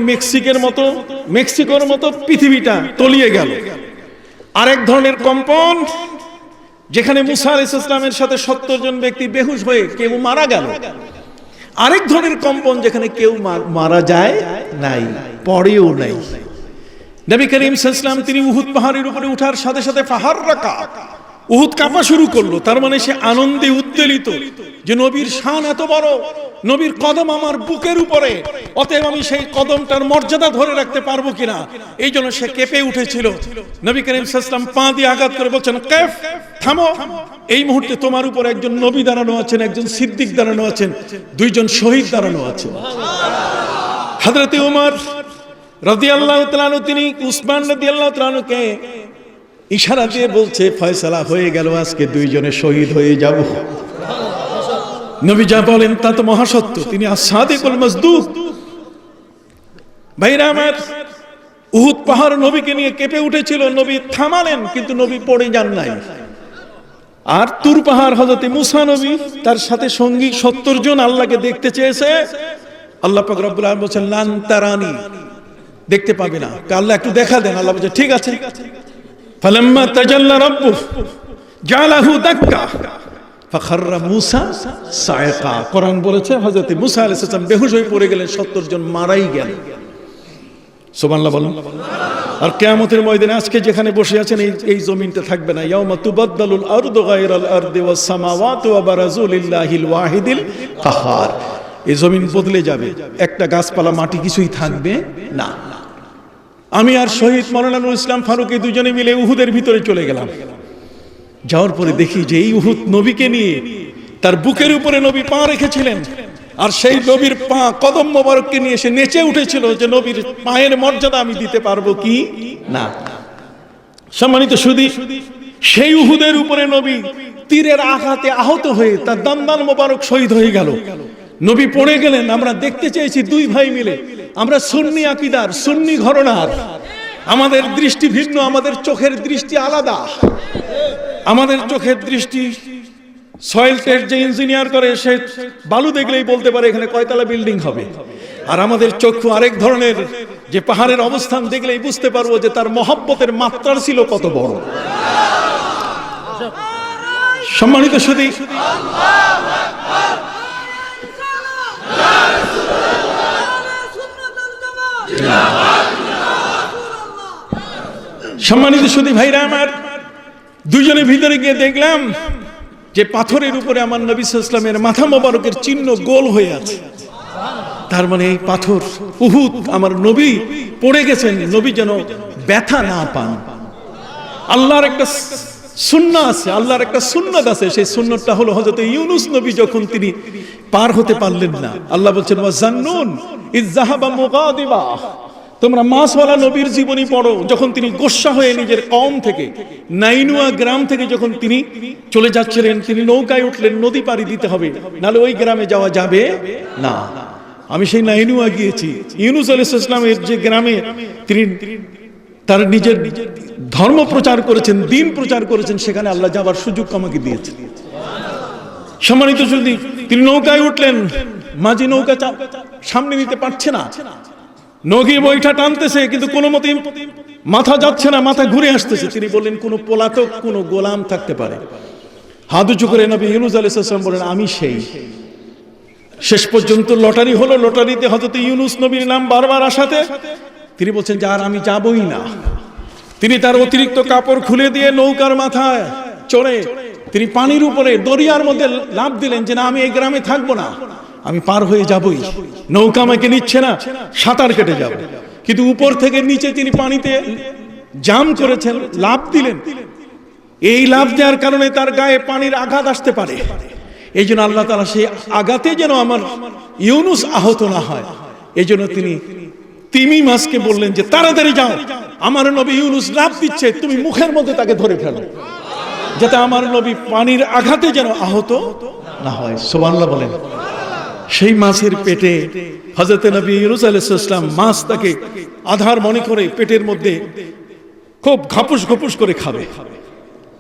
মেক্সিকোর মতো পৃথিবীটা তলিয়ে গেল। আরেক ধরনের কম্পন যেখানে মুসা আলাইহিস সালামের সাথে 70 জন ব্যক্তি বেহুশ হয়ে কেউ মারা গেল। আরেক ধরনের কম্পন যেখানে কেউ মারা যায় নাই, পড়েও নাই। নবী করিম সাল্লাল্লাহু আলাইহি ওয়াসাল্লাম তিনি উহুদ পাহাড়ের উপরে ওঠার সাথে সাথে ফাহাররাকা, উহুদ কাঁপা শুরু করলো। তার মানে সে আনন্দে উদ্বেলিত যে নবীর শান এত বড়, নবীর কদম আমার বুকের উপরে, অতএব আমি সেই কদমটার মর্যাদা ধরে রাখতে পারবো কিনা, এই জন্য সে কেঁপে উঠেছিল। নবী করিম সাল্লাল্লাহু আলাইহি ওয়াসাল্লাম পা দিয়ে আঘাত করে বলছেন, কাফ, থামো। এই মুহূর্তে তোমার উপর একজন নবী দাঁড়ানো আছেন, একজন সিদ্দিক দাঁড়ানো আছেন, 2 জন শহীদ দাঁড়ানো আছেন। হযরতে ওমর রাদিয়াল্লাহু তাআলা আনহু তিনি উসমান রাদিয়াল্লাহু তাআলা আনহুকে ইশারা দিয়ে বলছে, ফয়সালা হয়ে গেল, আজকে 2 জনে শহীদ হয়ে যাব। নবী যা বলেন তা তো মহাসত্য, তিনি আস-সাদিকুল মাসদুক। ভাইরা আমার, উহুদ পাহাড় নবীকে নিয়ে কেঁপে উঠেছিল, নবী থামালেন, কিন্তু নবী পড়ে যান নাই। আর তুর পাহাড় হযরত মুসা নবী তার সাথে সঙ্গী 70 জন আল্লাহকে দেখতে চেয়েছে। আল্লাহ পাক রব্বুল আলামিন বলেন, লান তারানি, দেখতে পাবে না। আল্লাহ একটু দেখা দেন। আল্লাহ বলেন, ঠিক আছে। ফালাম্মা তাজাল্লা রাব্বুহু জালাহু দাক্কা ফাখাররা মুসা সায়কা। কোরআন বলেছে হযরত মুসা আলাইহিস সালাম বেহুশ হয়ে পড়ে গেলেন, 70 জন মারাই গেল। সুবহানাল্লাহ বলুন। আর কিয়ামতের ময়দানে আজকে যেখানে বসে আছেন এই জমিনটা থাকবে না। ইয়াউমা তুবাদদালুল আরদু গায়রাল আরদি ওয়াস সামাওয়াতু ওয়া বারাজু লিল্লাহিল ওয়াহিদিল কাহ্হার। এই জমিন বদলে যাবে, একটা গাছপালা মাটি কিছুই থাকবে না। আমি আর শহীদ মাওলানা নুরুল ইসলাম ফারুকী দুজনে মিলে উহুদের ভিতরে চলে গেলাম। যাওয়ার পরে দেখি যে এই উহুদ নবীকে নিয়ে, তার বুকের উপরে নবী পা রেখেছিলেন, আর সেই নবীর পা কদম মোবারককে নিয়ে সে নেচে উঠেছিল যে নবীর পায়ের মর্যাদা আমি দিতে পারবো কি না। সম্মানিত সুধী, সেই উহুদের উপরে নবী তীরের আঘাতে আহত হয়ে তার দান্দান মোবারক শহীদ হয়ে গেল। নবী পড়ে গেলেন। আমরা দেখতে চেয়েছি দুই ভাই মিলে, আমরা সুন্নি আকীদার, সুন্নি ঘরানার, আমাদের দৃষ্টি ভিন্ন, আমাদের চোখের দৃষ্টি আলাদা। আমাদের চোখের দৃষ্টি, সয়েল টেস্ট যে ইঞ্জিনিয়ার করে সে বালু দেখলেই বলতে পারে এখানে কয়তলা বিল্ডিং হবে, আর আমাদের চক্ষু আরেক ধরনের, যে পাহাড়ের অবস্থান দেখলেই বুঝতে পারবো যে তার মহব্বতের মাত্রা ছিল কত বড়। সম্মানিত সুধী, সম্মানিত সুধী ভাইরা আমার, দুজনে ভিতরে গিয়ে দেখলাম যে পাথরের উপরে আমার নবী সাল্লাল্লাহু আলাইহি ওয়াসাল্লামের মাথা মোবারকের চিহ্ন গোল হয়ে আছে। তার মানে এই পাথর উহুদ, আমার নবী পড়ে গেছেন, নবী যেন ব্যথা না পান। আল্লাহর একটা সুন্নাহ আছে, আল্লাহর একটা সুন্নাত আছে। সেই সুন্নাতটা হলো হযরত ইউনূস নবী যখন তিনি পার হতে পারলেন না, আল্লাহ বলছেন ওয়াজান্নুন ইয যাহাবা মুগাদিবা। তোমরা মাছওয়ালা নবীর জীবনী পড়ো, যখন তিনি গোস্বা হয়ে নিজের কওম থেকে, নাইনুয়া গ্রাম থেকে যখন তিনি চলে যাচ্ছিলেন, তিনি নৌকায় উঠলেন, নদী পাড়ি দিতে হবে, নাহলে ওই গ্রামে যাওয়া যাবে না। আমি সেই নাইনুয়া গিয়েছি, ইউনূস আলাইহিস সালামের যে গ্রামে তিনি তার নিজের ধর্ম প্রচার করেছেন, দ্বীন প্রচার করেছেন, সেখানে আল্লাহ যাবার সুযোগ আমাকে দিয়েছেন। সম্মানিত যদি তিনি নৌকায় উঠলেন, মাঝি নৌকা সামনে নিতে পারছে না, নগি বৈঠা টানতেছে, কিন্তু কোনো মতে মাথা যাচ্ছে না, মাথা ঘুরে আসতেছে। তিনি বললেন কোন পলাতক, কোন গোলাম থাকতে পারে। হাত উঁচু করে নবী ইউনূস আলাইহিস সালাম বলেন আমি সেই। শেষ পর্যন্ত লটারি হলো, লটারিতে হযরত ইউনূস নবীর নাম বারবার আসাতে তিনি বলছেন যে আর আমি যাবই না। তিনি তার অতিরিক্ত কাপড় খুলে দিয়ে নৌকার মাথায় চড়ে তিনি পানির উপরে দরিয়ার মধ্যে লাফ দিলেন যে না, আমি এই গ্রামে থাকবো না, আমি পার হয়ে যাবই। নৌকা আমাকে নিচ্ছে না, সাঁতার কেটে যাব। কিন্তু উপর থেকে নিচে তিনি পানিতে জাম করেছেন, লাফ দিলেন। এই লাফ দেওয়ার কারণে তার গায়ে পানির আঘাত আসতে পারে, এই জন্য আল্লাহ তাআলা সেই আঘাতে যেন আমার ইউনূস আহত না হয়, এই জন্য তিনি তিমি মাছকে বললেন যে তাড়াতাড়ি যাও, আমার নবী ইউনূস লাফ দিচ্ছে, তুমি মুখের মধ্যে তাকে ধরে ফেলো, যাতে আমার নবী পানির আঘাতে যেন আহত না হয়। সুবহানাল্লাহ বলেন। সেই মাছের পেটে হযরত নবী ইউনূস আলাইহিস সালাম মাছ তাকে আধার মনে করে পেটের মধ্যে খুব ঘাপুস ঘাপুস করে খাবে।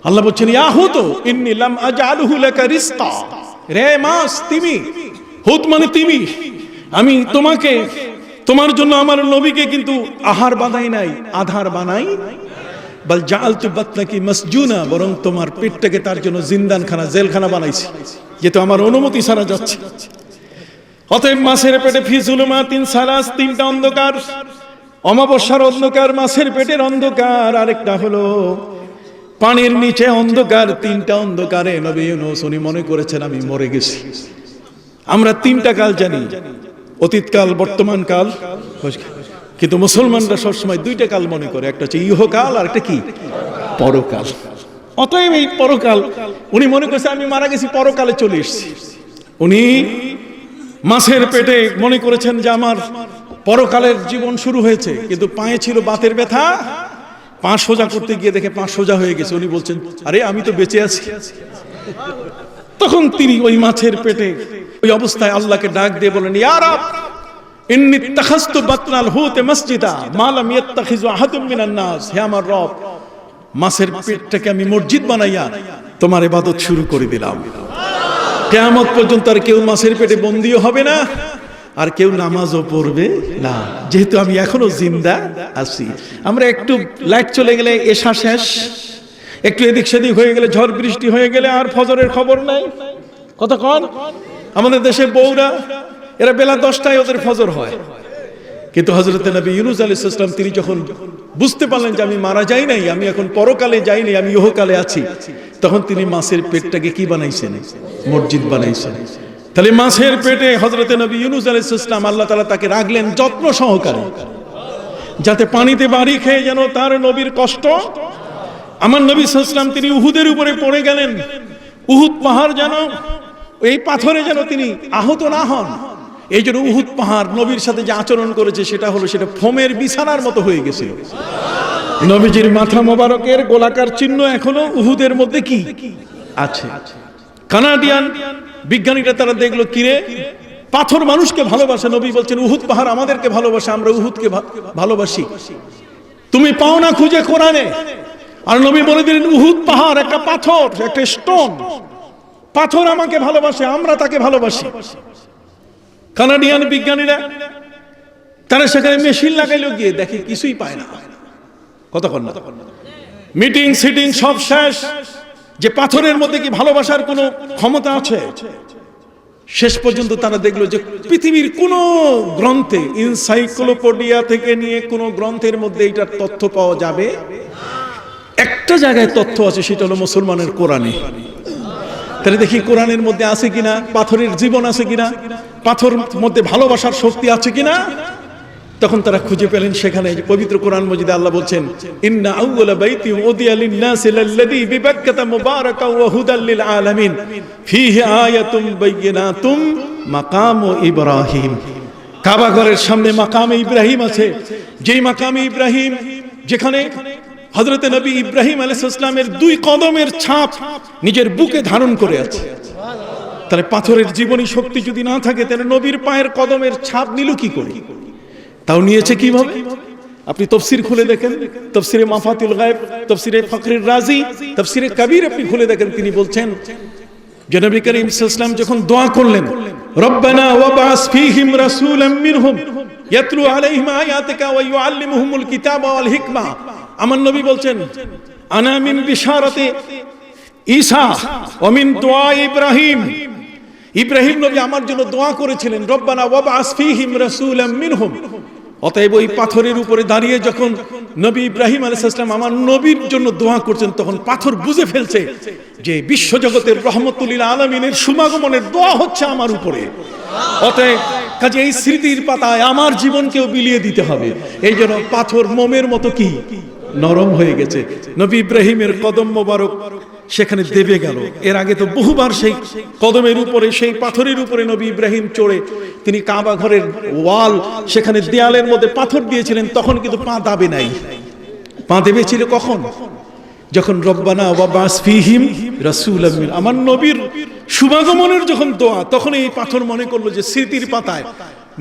আল্লাহ বলছেন ইয়া হুদ ইন্নী লাম আজআলহু লাকা রিজকা, রে মাছ তিমি, হুদ মানে তিমি, আমি তোমাকে, তোমার জন্য আমার নবীকে কিন্তু আহার বানাই নাই, আধার বানাই, বল জাআলতু বাতনাকি মাসজুনা, বরং তোমার পেটটাকে তার জন্য জিন্দানখানা, জেলখানা বানাইছি, যেহেতু আমার অনুমতি ছাড়া যাচ্ছে। অতএব মাছের পেটে ফি যুলুমাতিন সালাস, তিনটা অন্ধকার, অমাবস্যার অন্ধকার, মাছের পেটের অন্ধকার, আরেকটা হলো পানির নিচে অন্ধকার। তিনটা অন্ধকারে নবী ইউনূস উনি মনে করেছেন আমি মরে গেছি। আমরা তিনটা কাল জানি, অতীতকাল, বর্তমান কাল, কিন্তু মুসলমানরা সবসময় দুইটা কাল মনে করে, একটা হচ্ছে ইহকাল আর একটা কি পরকাল। অতএব এই পরকাল উনি মনে করছে আমি মারা গেছি, পরকালে চলে এসেছি। উনি মাছের পেটে মনে করেছেন যে আমার পরকালের জীবন শুরু হয়েছে, কিন্তু পায়ে ছিল বাতের ব্যথা, পা সোজা করতে গিয়ে দেখে পা সোজা হয়ে গেছে। উনি বলছেন আরে আমি তো বেঁচে আছি। তখন তিনি ওই মাছের পেটে ওই অবস্থায় আল্লাহকে ডাক দিয়ে বলেন ইয়া রাব ইন্নী ইত্তাখাযতু বাতনাল হুত মাসজিদা মা লাম ইয়াত্তাখিযু আহাদুম মিনান নাস, হে আমার রব, মাছের পেটটাকে আমি মসজিদ বানাইয়া তোমার ইবাদত শুরু করে দিলাম। কিয়ামত পর্যন্ত আর কেউ মাছের পেটে বন্দিও হবে না, আর কেউ নামাজও পড়বে না, যেহেতু আমি এখনো জিন্দা আছি। আমরা একটু লাইট চলে গেলে এশা শেষ, একটু এদিক সেদিক হয়ে গেলে, ঝড় বৃষ্টি হয়ে গেলে আর ফজরের খবর নাই। কতক্ষণ আমাদের দেশের বউরা, এরা বেলা 10টায় ওদের ফজর হয়। কিন্তু হযরত নবী ইউনূস আলাইহিস সালাম তিনি যখন বুঝতে পারলেন যে আমি মারা যাই নাই, আমি এখন পরকালে যাই নাই, আমি ইহকালে আছি, তখন তিনি মাছের পেটটাকে কি বানাইছেন? মসজিদ বানাইছেন। তাহলে মাছের পেটে হযরতে নবী ইউনূস আলাইহিস সালাম আল্লাহ তাআলা তাকে রাখলেন যত্ন সহকারে, যাতে পানিতে বাড়ি খেয়ে যেন তার নবীর কষ্ট। আমার নবী সাল্লাল্লাহু আলাইহি ওয়াসাল্লাম তিনি উহুদের উপরে পড়ে গেলেন, উহুদ পাহাড় যেন, এই পাথরে যেন তিনি আহত না হন। এই জন্য উহুদ পাহাড় নবীর সাথে যে আচরণ করেছে সেটা ফোমের বিছানার মতো হয়ে গেছিল। নবীজির মাথা মোবারকের গোলাকার চিহ্ন এখনো উহুদের মধ্যে কি আছে। কানাডিয়ান বিজ্ঞানীরা তারা দেখলো, কিরে পাথর মানুষকে ভালোবাসে, নবী বলছেন উহুদ পাহাড় আমাদেরকে ভালোবাসে, আমরা উহুদকে ভালোবাসি, তুমি পাও না খুঁজে কোরআনে। আর নবী বলে দিলেন উহুদ পাহাড় একটা পাথর, একটা স্টোন, পাথর আমাকে ভালোবাসে, আমরা তাকে ভালোবাসি। কানাডিয়ান বিজ্ঞানীরা তারা সেখানে মেশিন লাগাইলো, গিয়ে দেখে কিছুই পায় না, কতক্ষণ না মিটিং সিটিং সব শেষ, যে পাথরের মধ্যে কি ভালোবাসার কোনো ক্ষমতা আছে? শেষ পর্যন্ত তারা দেখলো যে পৃথিবীর কোন গ্রন্থে, এনসাইক্লোপিডিয়া থেকে নিয়ে কোন গ্রন্থের মধ্যে এটার তথ্য পাওয়া যাবে। একটা জায়গায় তথ্য আছে, সেটা হলো মুসলমানের কোরআনে। তাহলে দেখি কোরআনের মধ্যে আছে কিনা, পাথরের জীবন আছে কিনা, পাথর মধ্যে ভালোবাসার শক্তি আছে কিনা। তখন তারা খুঁজে পেলেন সেখানে পবিত্র কোরআন মজিদে আল্লাহ বলছেন, ইন্না আউওয়ালা বাইতিন উদিয়া লিন-নাসি লাল্লাযী বিবাক্কাতা মুবারাকান ওয়া হুদাল লিল আলামিন ফীহি আয়াতুম বাইয়িনাতুম মাকামু ইব্রাহিম। কাবা ঘরের সামনে মাকামে ইব্রাহিম আছে, যেই মাকামে ইব্রাহিম যেখানে হযরতে নবী ইব্রাহিম আলাইহিস সালামের 2 কদমের ছাপ নিজের বুকে ধারণ করে আছে। তাহলে পাথরের জীবনী শক্তি যদি না থাকে, তাহলে নবীর পায়ের কদমের ছাপ নিল কি করে? তাও নিয়েছে কিভাবে? আপনি তাফসীর খুলে দেখেন, তাফসীরে মাফাতিল গায়ব, তাফসীরে ফখরুর রাজি, তাফসীরে কবির আপনি খুলে দেখেন, তিনি বলছেন যে নবী করিম সাল্লাল্লাহু আলাইহি ওয়াসাল্লাম যখন দোয়া করলেন, রব্বানা ওয়াবআস ফীহিম রাসূলাম মিনহুম ইয়াতলু আলাইহিম আয়াতিকা ওয়া ইউআল্লিমুহুমুল কিতাবা ওয়াল হিকমা। আমার নবী বলছেন, আনা মিন বিশারাতি ঈসা ওয়া মিন দুআ ইব্রাহিম। ইব্রাহিম নবী আমার জন্য দোয়া করেছিলেন, রব্বানা ওয়াবআস ফীহিম রাসূলাম মিনহুম। অতএব ওই পাথরের উপরে দাঁড়িয়ে যখন নবী ইব্রাহিম আলাইহিস সালাম আমার নবীর জন্য দোয়া করছেন, তখন পাথর বুঝে ফেলছে যে বিশ্বজগতের রহমতুল লিল আলামিনের সুমাগমনের দোয়া হচ্ছে আমার উপরে। অতএব কাজে এই স্মৃতির পাতায় আমার জীবনকেও বিলিয়ে দিতে হবে। এই জন্য পাথর মোমের মতো কি নরম হয়ে গেছে। নবী ইব্রাহিমের কদম মোবারক সেখানে দেবে গেল। এর আগে তো বহুবার সেই কদমের উপরে, সেই পাথরের উপরে নবী ইব্রাহিম চড়ে তিনি কাবা ঘরের ওয়াল, সেখানে দেয়ালের মধ্যে পাথর দিয়েছিলেন, তখন কিন্তু পা দাবে নাই। পা দেবেছিল কখন? যখন রব্বানা ওয়াবআস ফীহিম রাসূলাম মিন, আমার নবীর শুভাগমনের যখন দোয়া, তখন এই পাথর মনে করলো যে স্মৃতির পাতায়,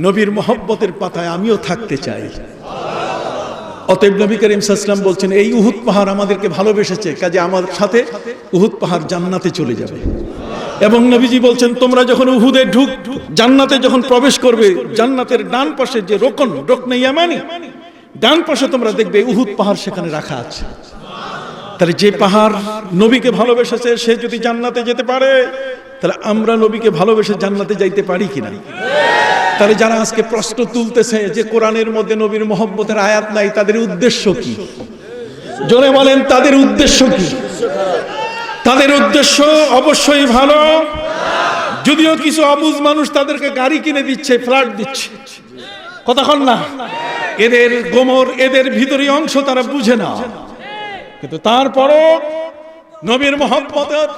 নবীর মহব্বতের পাতায় আমিও থাকতে চাই। অতএব নবী করিম সাল্লাল্লাহু আলাইহি ওয়াসাল্লাম বলছেন, এই উহুদ পাহাড় আমাদেরকে ভালোবেসেছে, কাজে আমার সাথে উহুদ পাহাড় জান্নাতে চলে যাবে। এবং নবীজি বলছেন, তোমরা যখন উহুদে জান্নাতে যখন প্রবেশ করবে, জান্নাতের ডান পাশে যে রুকনে ইয়ামানি, ডান পাশে তোমরা দেখবে উহুদ পাহাড় সেখানে রাখা আছে। তাহলে যে পাহাড় নবীকে ভালোবেসেছে, সে যদি জান্নাতে যেতে পারে, তাহলে আমরা নবীকে ভালোবেসে জান্নাতে যাইতে পারি কিনা? তাহলে যারা আজকে প্রশ্ন তুলতেছে যে কোরআনের মধ্যে নবীর মহব্বতের আয়াত নাই, তাদের উদ্দেশ্য কি? জোরে বলেন, তাদের উদ্দেশ্য কি? তাদের উদ্দেশ্য অবশ্যই ভালো, যদিও কিছু অবুঝ মানুষ তাদেরকে গাড়ি কিনে দিচ্ছে, ফ্ল্যাট দিচ্ছে, কতক্ষণ না, এদের গোমর, এদের ভিতরি অংশ তারা বুঝে না। কিন্তু তারপরও নবীর মহব্বতের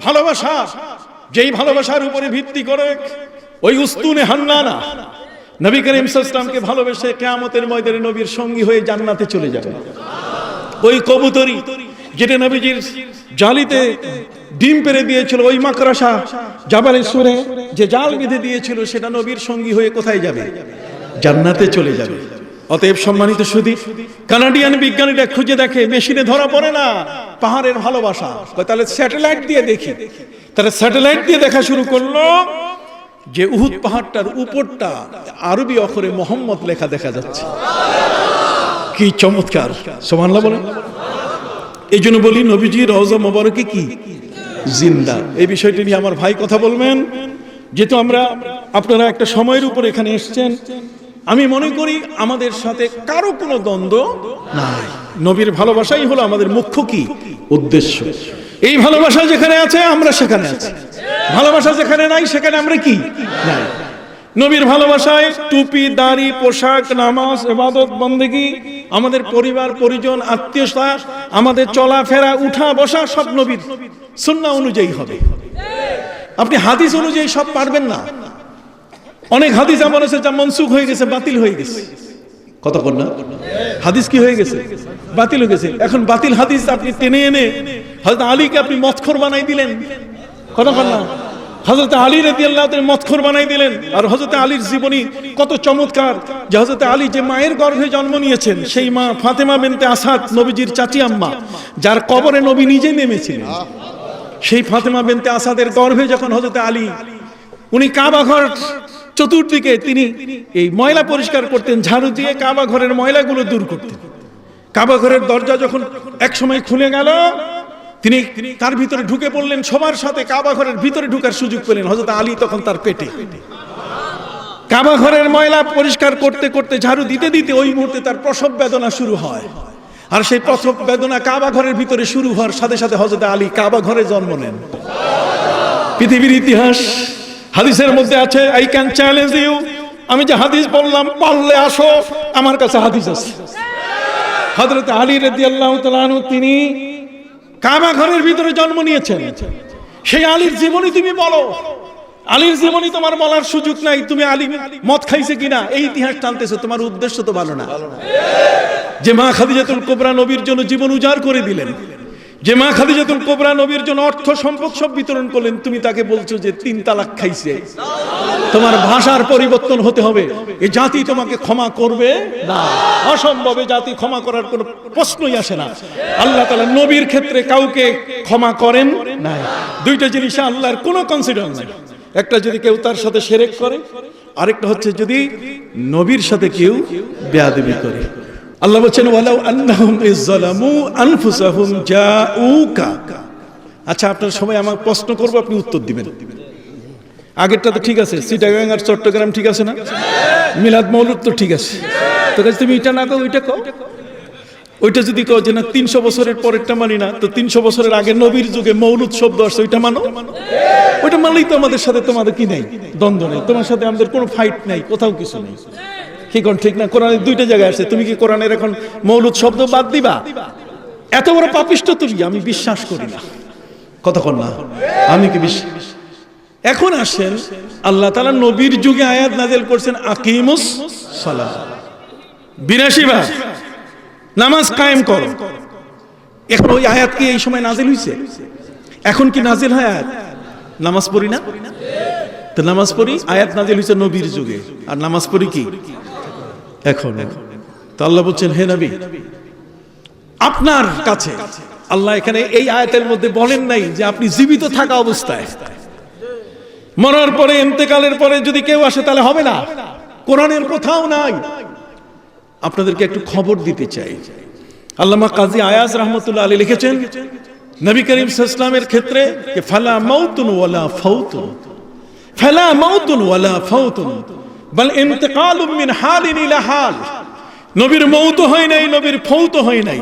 ভালোবাসা, যেই ভালোবাসার উপরে ভিত্তি করে ওই উস্তুনে হান্নানা নবী করিম সাল্লাল্লাহু আলাইহি ওয়াসাল্লামকে ভালোবেসে কিয়ামতের ময়দানে নবীর সঙ্গী হয়ে জান্নাতে চলে যাবে। ওই কবুতরি যেটা নবীজির জালিতে ডিম পেড়ে দিয়েছিল, ওই মাকড়সা জাবালে সুরে যে জাল বেঁধে দিয়েছিল, সেটা নবীর সঙ্গী হয়ে কোথায় যাবে? জান্নাতে চলে যাবে। অতএব সম্মানিত সুধী, কানাডিয়ান বিজ্ঞানীরা খুঁজে দেখে, মেশিনে ধরা পড়ে না পাহাড়ের ভালোবাসা। তাহলে স্যাটেলাইট দিয়ে দেখি। তাহলে স্যাটেলাইট দিয়ে দেখা শুরু করলো যে উহুদ পাহাড়টার উপরটা আরবি অক্ষরে মোহাম্মদ লেখা দেখা যাচ্ছে। কি চমৎকার, সুবহানাল্লাহ বলেন। এই জন্য বলি, নবীজি রওজা মোবারকে কি জিন্দা। এই বিষয়টি নিয়ে আমার ভাই কথা বলবেন। যেহেতু আপনারা একটা সময়ের উপর এখানে এসেছেন, আমি মনে করি আমাদের সাথে কারো কোনো দ্বন্দ্ব নাই। নবীর ভালোবাসাই হলো আমাদের মুখ্য কি উদ্দেশ্য। এই ভালোবাসা যেখানে আছে আমরা সেখানে আছি, ভালোবাসা যেখানে নাই সেখানে আমরা কি নাই। নবীর ভালোবাসায় টুপি, দাড়ি, পোশাক, নামাজ, ইবাদত, বন্দেগী, আমাদের পরিবার পরিজন, আত্মীয়তা, আমাদের চলাফেরা, উঠা বসা সব নবীর সুন্নাহ অনুযায়ী হবে। আপনি হাদিস অনুযায়ী সব পারবেন না। অনেক হাদিস এমন আছে যা মনসুখ হয়ে গেছে, বাতিল হয়ে গেছে। কতক্ষণ না হাদিস কি হয়ে গেছে, বাতিল হয়ে গেছে। এখন বাতিল হাদিস আপনি টেনে এনে হযরত আলীকে আপনি মতখোর বানাই দিলেন। কতক্ষণ না হযরত আলী রাদিয়াল্লাহু তাআলা মতখোর বানাই দিলেন। আর হযরত আলীর জীবনী কত চমৎকার, যে হযরত আলী যে মায়ের গর্ভে জন্ম নিয়েছেন, সেই মা ফাতেমা বিনতে আসাদ, নবীজির চাচি আম্মা, যার কবরে নবী নিজে নেমেছিলেন। সেই ফাতেমা বিনতে আসাদের গর্ভে যখন হযরত আলী উনি কাবা ঘর চতুর্দিকে তিনি এই ময়লা পরিষ্কার করতেন, ঝাড়ু দিয়ে কাবা ঘরের ময়লাগুলো দূর করতেন। কাবা ঘরের দরজা যখন এক সময় খুলে গেল, তিনি তার ভিতরে ঢুকে পড়লেন, সবার সাথে কাবা ঘরের ভিতরে ঢুকার সুযোগ পেলেন। হযরত আলী তখন তার পেটে। কাবা ঘরের ময়লা পরিষ্কার করতে করতে, ঝাড়ু দিতে দিতে ওই মুহূর্তে তার প্রসব বেদনা শুরু হয়। আর সেই প্রসব বেদনা কাবা ঘরের ভিতরে শুরু হওয়ার সাথে সাথে হযরত আলী কাবা ঘরে জন্ম নেন। পৃথিবীর ইতিহাস হাদিসের মধ্যে আছে, আই ক্যান চ্যালেঞ্জ ইউ, আমি যে হাদিস বললাম পারলে আসো, আমার কাছে হাদিস আছে। হযরত আলী রাদিয়াল্লাহু তাআলা আনহু তিনি কাবা ঘরের ভিতরে জন্ম নিয়েছেন। সেই আলীর জীবনী তুমি বলো, আলীর জীবনী তোমার বলার সুযোগ নাই। তুমি আলী মদ খাইছে কিনা এই ইতিহাস টানতেছো, তোমার উদ্দেশ্য তো ভালো না। যে মা খাদিজাতুল কুবরা নবীর জন্য জীবন উজাড় করে দিলেন, যে মা খাদিজাতুল কুবরা নবীর জন্য অর্থ সম্পদ সব বিতরণ করলেন, তুমি তাকে বলছো যে 3 তালাক খাইছে। তোমার ভাষার পরিবর্তন হতে হবে। এই জাতি তোমাকে ক্ষমা করবে না, অসম্ভব। এই জাতি ক্ষমা করার কোনো প্রশ্নই আসে না। আল্লাহ তাআলা নবীর ক্ষেত্রে কাউকে ক্ষমা করেন না। দুইটা জিনিস আল্লাহর কোনো কনসিডার নাই। একটা যদি কেউ তার সাথে শিরক করে, আরেকটা হচ্ছে যদি নবীর সাথে কেউ বেয়াদবি করে। আল্লাহ বলেন ওয়ালাউ আন্নাহুম ইযলামু আনফুসাহুম জাউকা। আচ্ছা, আপনার সবাই আমাকে প্রশ্ন করব, আপনি উত্তর দিবেন। আগেরটা তো ঠিক আছে, চিটাগাং আর চট্টগ্রাম ঠিক আছে না? মিলাদ মৌলুদ তো ঠিক আছে। তো কাছে তুমি এটা না কও, ওইটা কও। ওইটা যদি কও যে না 300 বছরের পরেরটা মানি না, তো 300 বছরের আগে নবীর যুগে মৌলুদ শব্দ আসছে, ওইটা মানো। ওইটা মানলেই তো আমাদের সাথে তোমাদের কি নাই, দ্বন্দ্ব নেই। তোমার সাথে আমাদের কোনো ফাইট নাই, কোথাও কিছু নেই। কি কোন ঠিক না? কোরআনের 2টা জায়গায় আছে। তুমি কি কোরআনের এখন মৌলুদ শব্দ বাদ দিবা? এত বড় পাপিষ্ট তুমি, আমি বিশ্বাস করি না। কতক্ষণ না আমি কি বিশ্বাস। এখন আসেন, আল্লাহ তাআলা নবীর যুগে আয়াত নাযিল করছেন আকিমুস সালাহ, 82 বার নামাজ কায়েম করো। এখন ওই আয়াত কি এই সময় নাযিল হইছে? এখন কি নাযিল হয় আয়াত? নামাজ পড়ি না? তো নামাজ পড়ি, আয়াত নাযিল হইছে নবীর যুগে, আর নামাজ পড়ি কি এখন। তো আল্লাহ বলছেন, হে নবী, আপনার কাছে আল্লাহ এখানে এই আয়াতের মধ্যে বলেন নাই যে আপনি জীবিত থাকা অবস্থায়, মরার পরে, ইন্তেকালের পরে যদি কেউ আসে তাহলে হবে না। কোরআনের কোথাও নাই। আপনাদেরকে একটু খবর দিতে চাই। আল্লামা কাজী আয়াজ রাহমাতুল্লাহ আলাইহি লিখেছেন নবী করিম সাল্লাল্লাহু আলাইহি ওয়াসাল্লামের ক্ষেত্রে, যে ফালা মাউতুন ওয়ালা ফাউতুন, ফালা মাউতুন ওয়ালা ফাউতুন বাল ইন্তিকালুম মিন হালিন ইলা হাল। নবীর মৌত হয় নাই, নবীর ফৌত হয় নাই,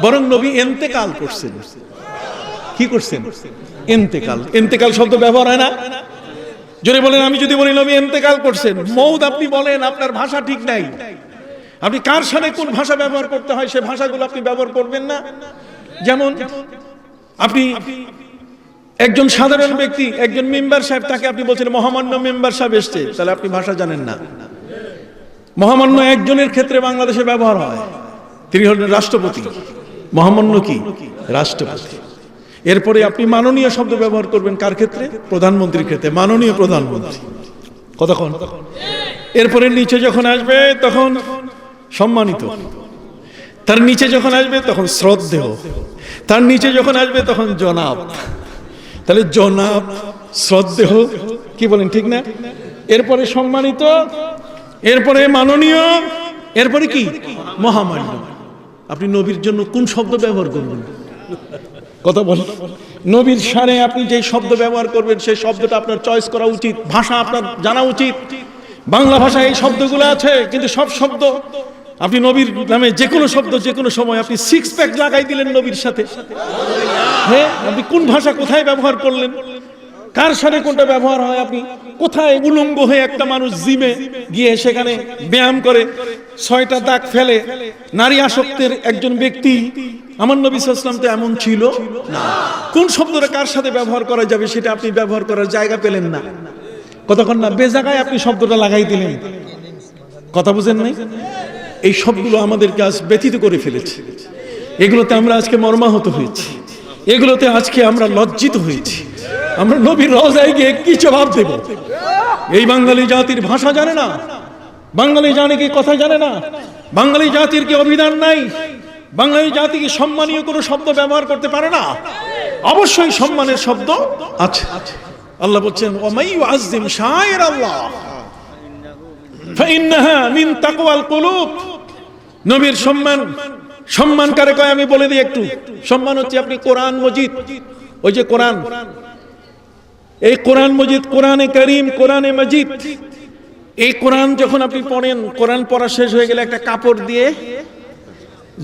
বরং নবী ইন্তেকাল করছেন। কি করছেন? ইন্তেকাল। ইন্তেকাল শব্দ ব্যবহার হয় না? জোরে বলেন। আমি যদি বলি নবী ইন্তেকাল করছেন, মৌত আপনি বলেন, আপনার ভাষা ঠিক নাই। আপনি কার সাথে কোন ভাষা ব্যবহার করতে হয় সে ভাষাগুলো আপনি ব্যবহার করবেন না। যেমন আপনি একজন সাধারণ ব্যক্তি, একজন মেম্বার সাহেব, তাকে আপনি বলছেন মহামান্য মেম্বার সাহেব এসছে, তাহলে আপনি ভাষা জানেন না। মহামান্য একজনের ক্ষেত্রে বাংলাদেশে ব্যবহার হয়, তিনি হলেন রাষ্ট্রপতি। মহামান্য কি? রাষ্ট্রপতি। এরপরে আপনি মাননীয় শব্দ ব্যবহার করবেন কার ক্ষেত্রে? প্রধানমন্ত্রীর ক্ষেত্রে, মাননীয় প্রধানমন্ত্রী। কতক্ষণ? এরপরে নিচে যখন আসবে তখন সম্মানিত, তার নিচে যখন আসবে তখন শ্রদ্ধেয়, তার নিচে যখন আসবে তখন জনাব। তাহলে জনাব, শ্রদ্ধেয়, কি বলেন ঠিক না? এরপরে সম্মানিত, এরপরে মাননীয়, এরপরে কি? মহামান্য। আপনি নবীর জন্য কোন শব্দ ব্যবহার করবেন? কথা বল। নবীর শানে আপনি যে শব্দ ব্যবহার করবেন সেই শব্দটা আপনার চয়েস করা উচিত, ভাষা আপনার জানা উচিত। বাংলা ভাষায় এই শব্দগুলো আছে, কিন্তু সব শব্দ আপনি নবীর নামে যে কোনো শব্দ যে কোনো সময় আপনি 6 প্যাক লাগাই দিলেন নবীর সাথে। হ্যাঁ, আপনি কোন ভাষা কোথায় ব্যবহার করলেন, কার সাথে কোনটা ব্যবহার হয়, আপনি কোথায় উলঙ্গ হয়ে একটা মানুষ জিমে গিয়ে সেখানে ব্যায়াম করে 6টা দাগ ফেলে নারী আসক্তের একজন ব্যক্তি, আমার নবী সাল্লাল্লাহু আলাইহি ওয়াসাল্লাম তো এমন ছিল না। কোন শব্দটা কার সাথে ব্যবহার করা যাবে সেটা আপনি ব্যবহার করার জায়গা পেলেন না, কতক্ষণ না বেজায়গায় আপনি শব্দটা লাগাই দিলেন। কথা বুঝেন নাই? এই সবগুলো আমাদেরকে আজ ব্যথিত করে ফেলেছে। এগুলোতে আমরা আজকে মর্মাহত হয়েছি, এগুলোতে আজকে আমরা লজ্জিত হয়েছি। আমরা নবীর রওজায় গিয়ে কি জবাব দেব? এই বাঙালি জাতির ভাষা জানে না, বাঙালি জানে কি কথা জানে না, বাঙালি জাতির কি অভিধান নাই, বাঙালি জাতি কি সম্মানীয় কোনো শব্দ ব্যবহার করতে পারে না? অবশ্যই সম্মানের শব্দ আছে। আল্লাহ বলছেন ওয়ামাই ইউআযযিম শাআইর আল্লাহ ফাইন্নাহা মিন তাকওয়াল কুলুব। নবীর সম্মান কারে কয় আমি বলে দিই একটু। সম্মান হচ্ছে আপনি কোরআন মজিদ, ওই যে কোরআন, এই কোরআন মজিদ, কোরআনে কারীম, কোরআনে মজিদ, এই কোরআন যখন আপনি পড়েন, কোরআন পড়া শেষ হয়ে গেলে একটা কাপড় দিয়ে,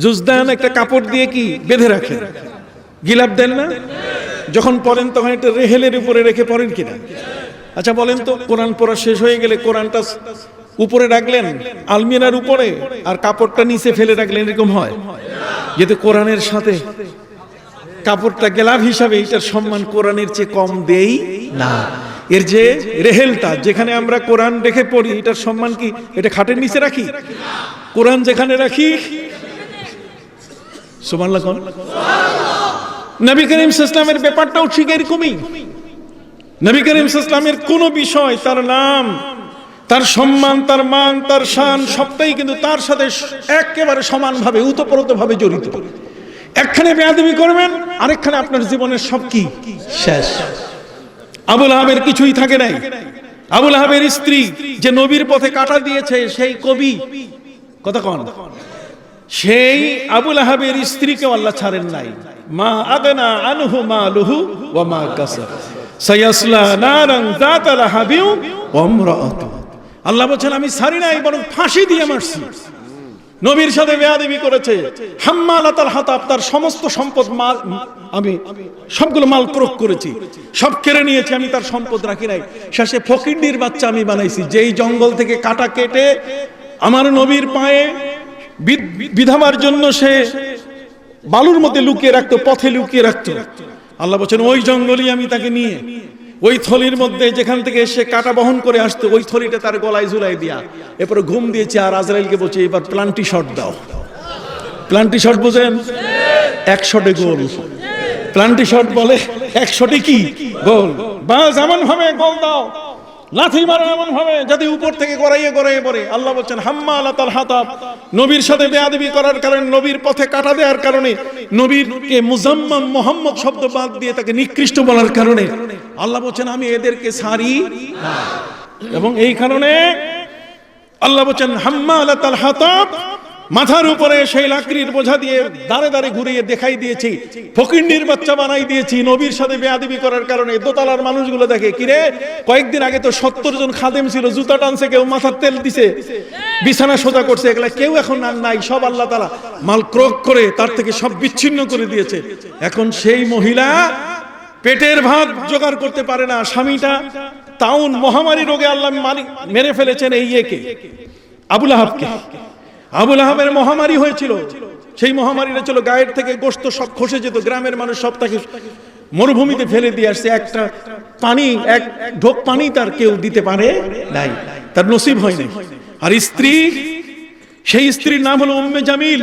জুজদান একটা কাপড় দিয়ে কি বেঁধে রাখেন, গিলাপ দেন না? যখন পড়েন তখন একটা রেহেলের উপরে রেখে পড়েন কিনা? আচ্ছা বলেন তো, কোরআন পড়া শেষ হয়ে গেলে কোরআনটা উপরে রাখলেন আলমিরার উপরে আর কাপড়টা নিচে ফেলে রাখলেন, এরকম হয়? যেহেতু কোরআনের সাথে কাপড়টা গেলাভ হিসাবে, এটার সম্মান কোরআনের চেয়ে কম দেই না। এর যে রেহেলটা যেখানে আমরা কোরআন রেখে পড়ি, এটার সম্মান কি এটা খাটের নিচে রাখি? কোরআন যেখানে রাখি, সুবহানাল্লাহ কোন নবী করিম সাল্লাল্লাহু আলাইহি ওয়াসাল্লামের ব্যাপারটাও ঠিক এরকমই। নবী করিম সাল্লাল্লাহু আলাইহি ওয়াসাল্লামের কোন বিষয়, তার নাম, তার সম্মান, তার মান, তার শান সবটাই কিন্তু তার সাথে একেবারে সমানভাবে উতপ্রোতভাবে জড়িত। একখানে বেয়াদবি করবেন, আরেকখানে আপনার জীবনের সব কি শেষ। আবুল আহাবের কিছুই থাকে নাই। আবুল আহাবের স্ত্রী যে নবীর পথে কাটা দিয়েছে, সেই কবি কথা কন, সেই আবুল আহাবের স্ত্রীকে আল্লাহ ছাড়েন নাই। মা আগনা আনহু মালুহু ওয়া মা কাসাব সায়াসলা নারান যাতা লাহাবি ওয়া ইমরাআতুহু। আল্লাহ বলেন আমি ছাড়ি নাই, বরং ফাঁসি দিয়ে মারছি। নবীর সাথে বেয়াদবি করেছে, হাম্মালাতাল হাতাব, তার সমস্ত সম্পদ মাল আমি সবগুলো মাল ক্রোক করেছি, সব কেড়ে নিয়েছি, আমি তার সম্পদ রাখি নাই। শেষে ফকিন্নির বাচ্চা আমি বানাইছি, যেই জঙ্গল থেকে কাটা কেটে আমার নবীর পায়ে বিধাবার জন্য সে বালুর মধ্যে লুকিয়ে রাখতো, পথে লুকিয়ে রাখতো। আল্লাহ বলেন ওই জঙ্গলই আমি তাকে নিয়ে ওই থলির মধ্যে যেখান থেকে সে কাটা বহন করে আসতো, ওই থলিটা তার গলায় ঝুলাই দিয়া এরপরে ঘুম দিয়েছে। আর আজরাইলকে বলছে এবার প্লান্টি শট দাও। প্লান্টি শট বুঝেন? 1 শটে গোল। প্লান্টি শট বলে 1 শটে কি গোল। বাস এমন ভাবে গোল দাও, লাথি মারো এমন ভাবে যাতে উপর থেকে গড়াইয়ে গড়াইয়ে পড়ে। আল্লাহ বলছেন হাম্মালাতাল হাতাব, নবীর সাথে বেয়াদবি করার কারণে, নবীর পথে কাটা দেওয়ার কারণে, নবীরকে মুজাম্মাম মুহাম্মদ শব্দ বাদ দিয়ে তাকে নিকৃষ্ট বলার কারণে আল্লাহ বলছেন আমি এদেরকে ছাড়ি না। এবং এই কারণে আল্লাহ বলছেন হাম্মালাতাল হাতাব, মাথার উপরে সেই লাকড়ির বোঝা দিয়ে দাঁড়ে দাঁড়ে ঘুরিয়ে দেখাই দিয়েছি, ফকিন্নির বাচ্চা বানাই দিয়েছি। নবীর সাথে বেয়াদবি করার কারণে দোতলার মানুষগুলো দেখে কিরে, কয়েকদিন আগে তো 70 জন খাদেম ছিল, জুতা টানছে, কেউ মাথার তেল দিছে, বিছানা সোজা করছে, এগুলা কেউ এখন আর নাই। সব আল্লাহ তাআলা মাল ক্রোক করে তার থেকে সব বিচ্ছিন্ন করে দিয়েছে। এখন সেই মহিলা পেটের ভাত জোগাড় করতে পারে না। স্বামীটা তাউন মহামারী রোগে আল্লাহ মেরে ফেলেছেন এই একে আবুল আহাবকে। আবুল আহাবের মহামারী হয়েছিল, সেই মহামারীটা ছিল গায়ের থেকে গোশত সব খসে যেত, গ্রামের মানুষ সব তাকে মরুভূমিতে ফেলে দিয়ে আসছে। একটা পানি, এক ঢোক পানি তার কেউ দিতে পারে নাই, তার নসিব হয় নাই। আর স্ত্রী, সেই স্ত্রীর নাম হলো উম্মে জামিল,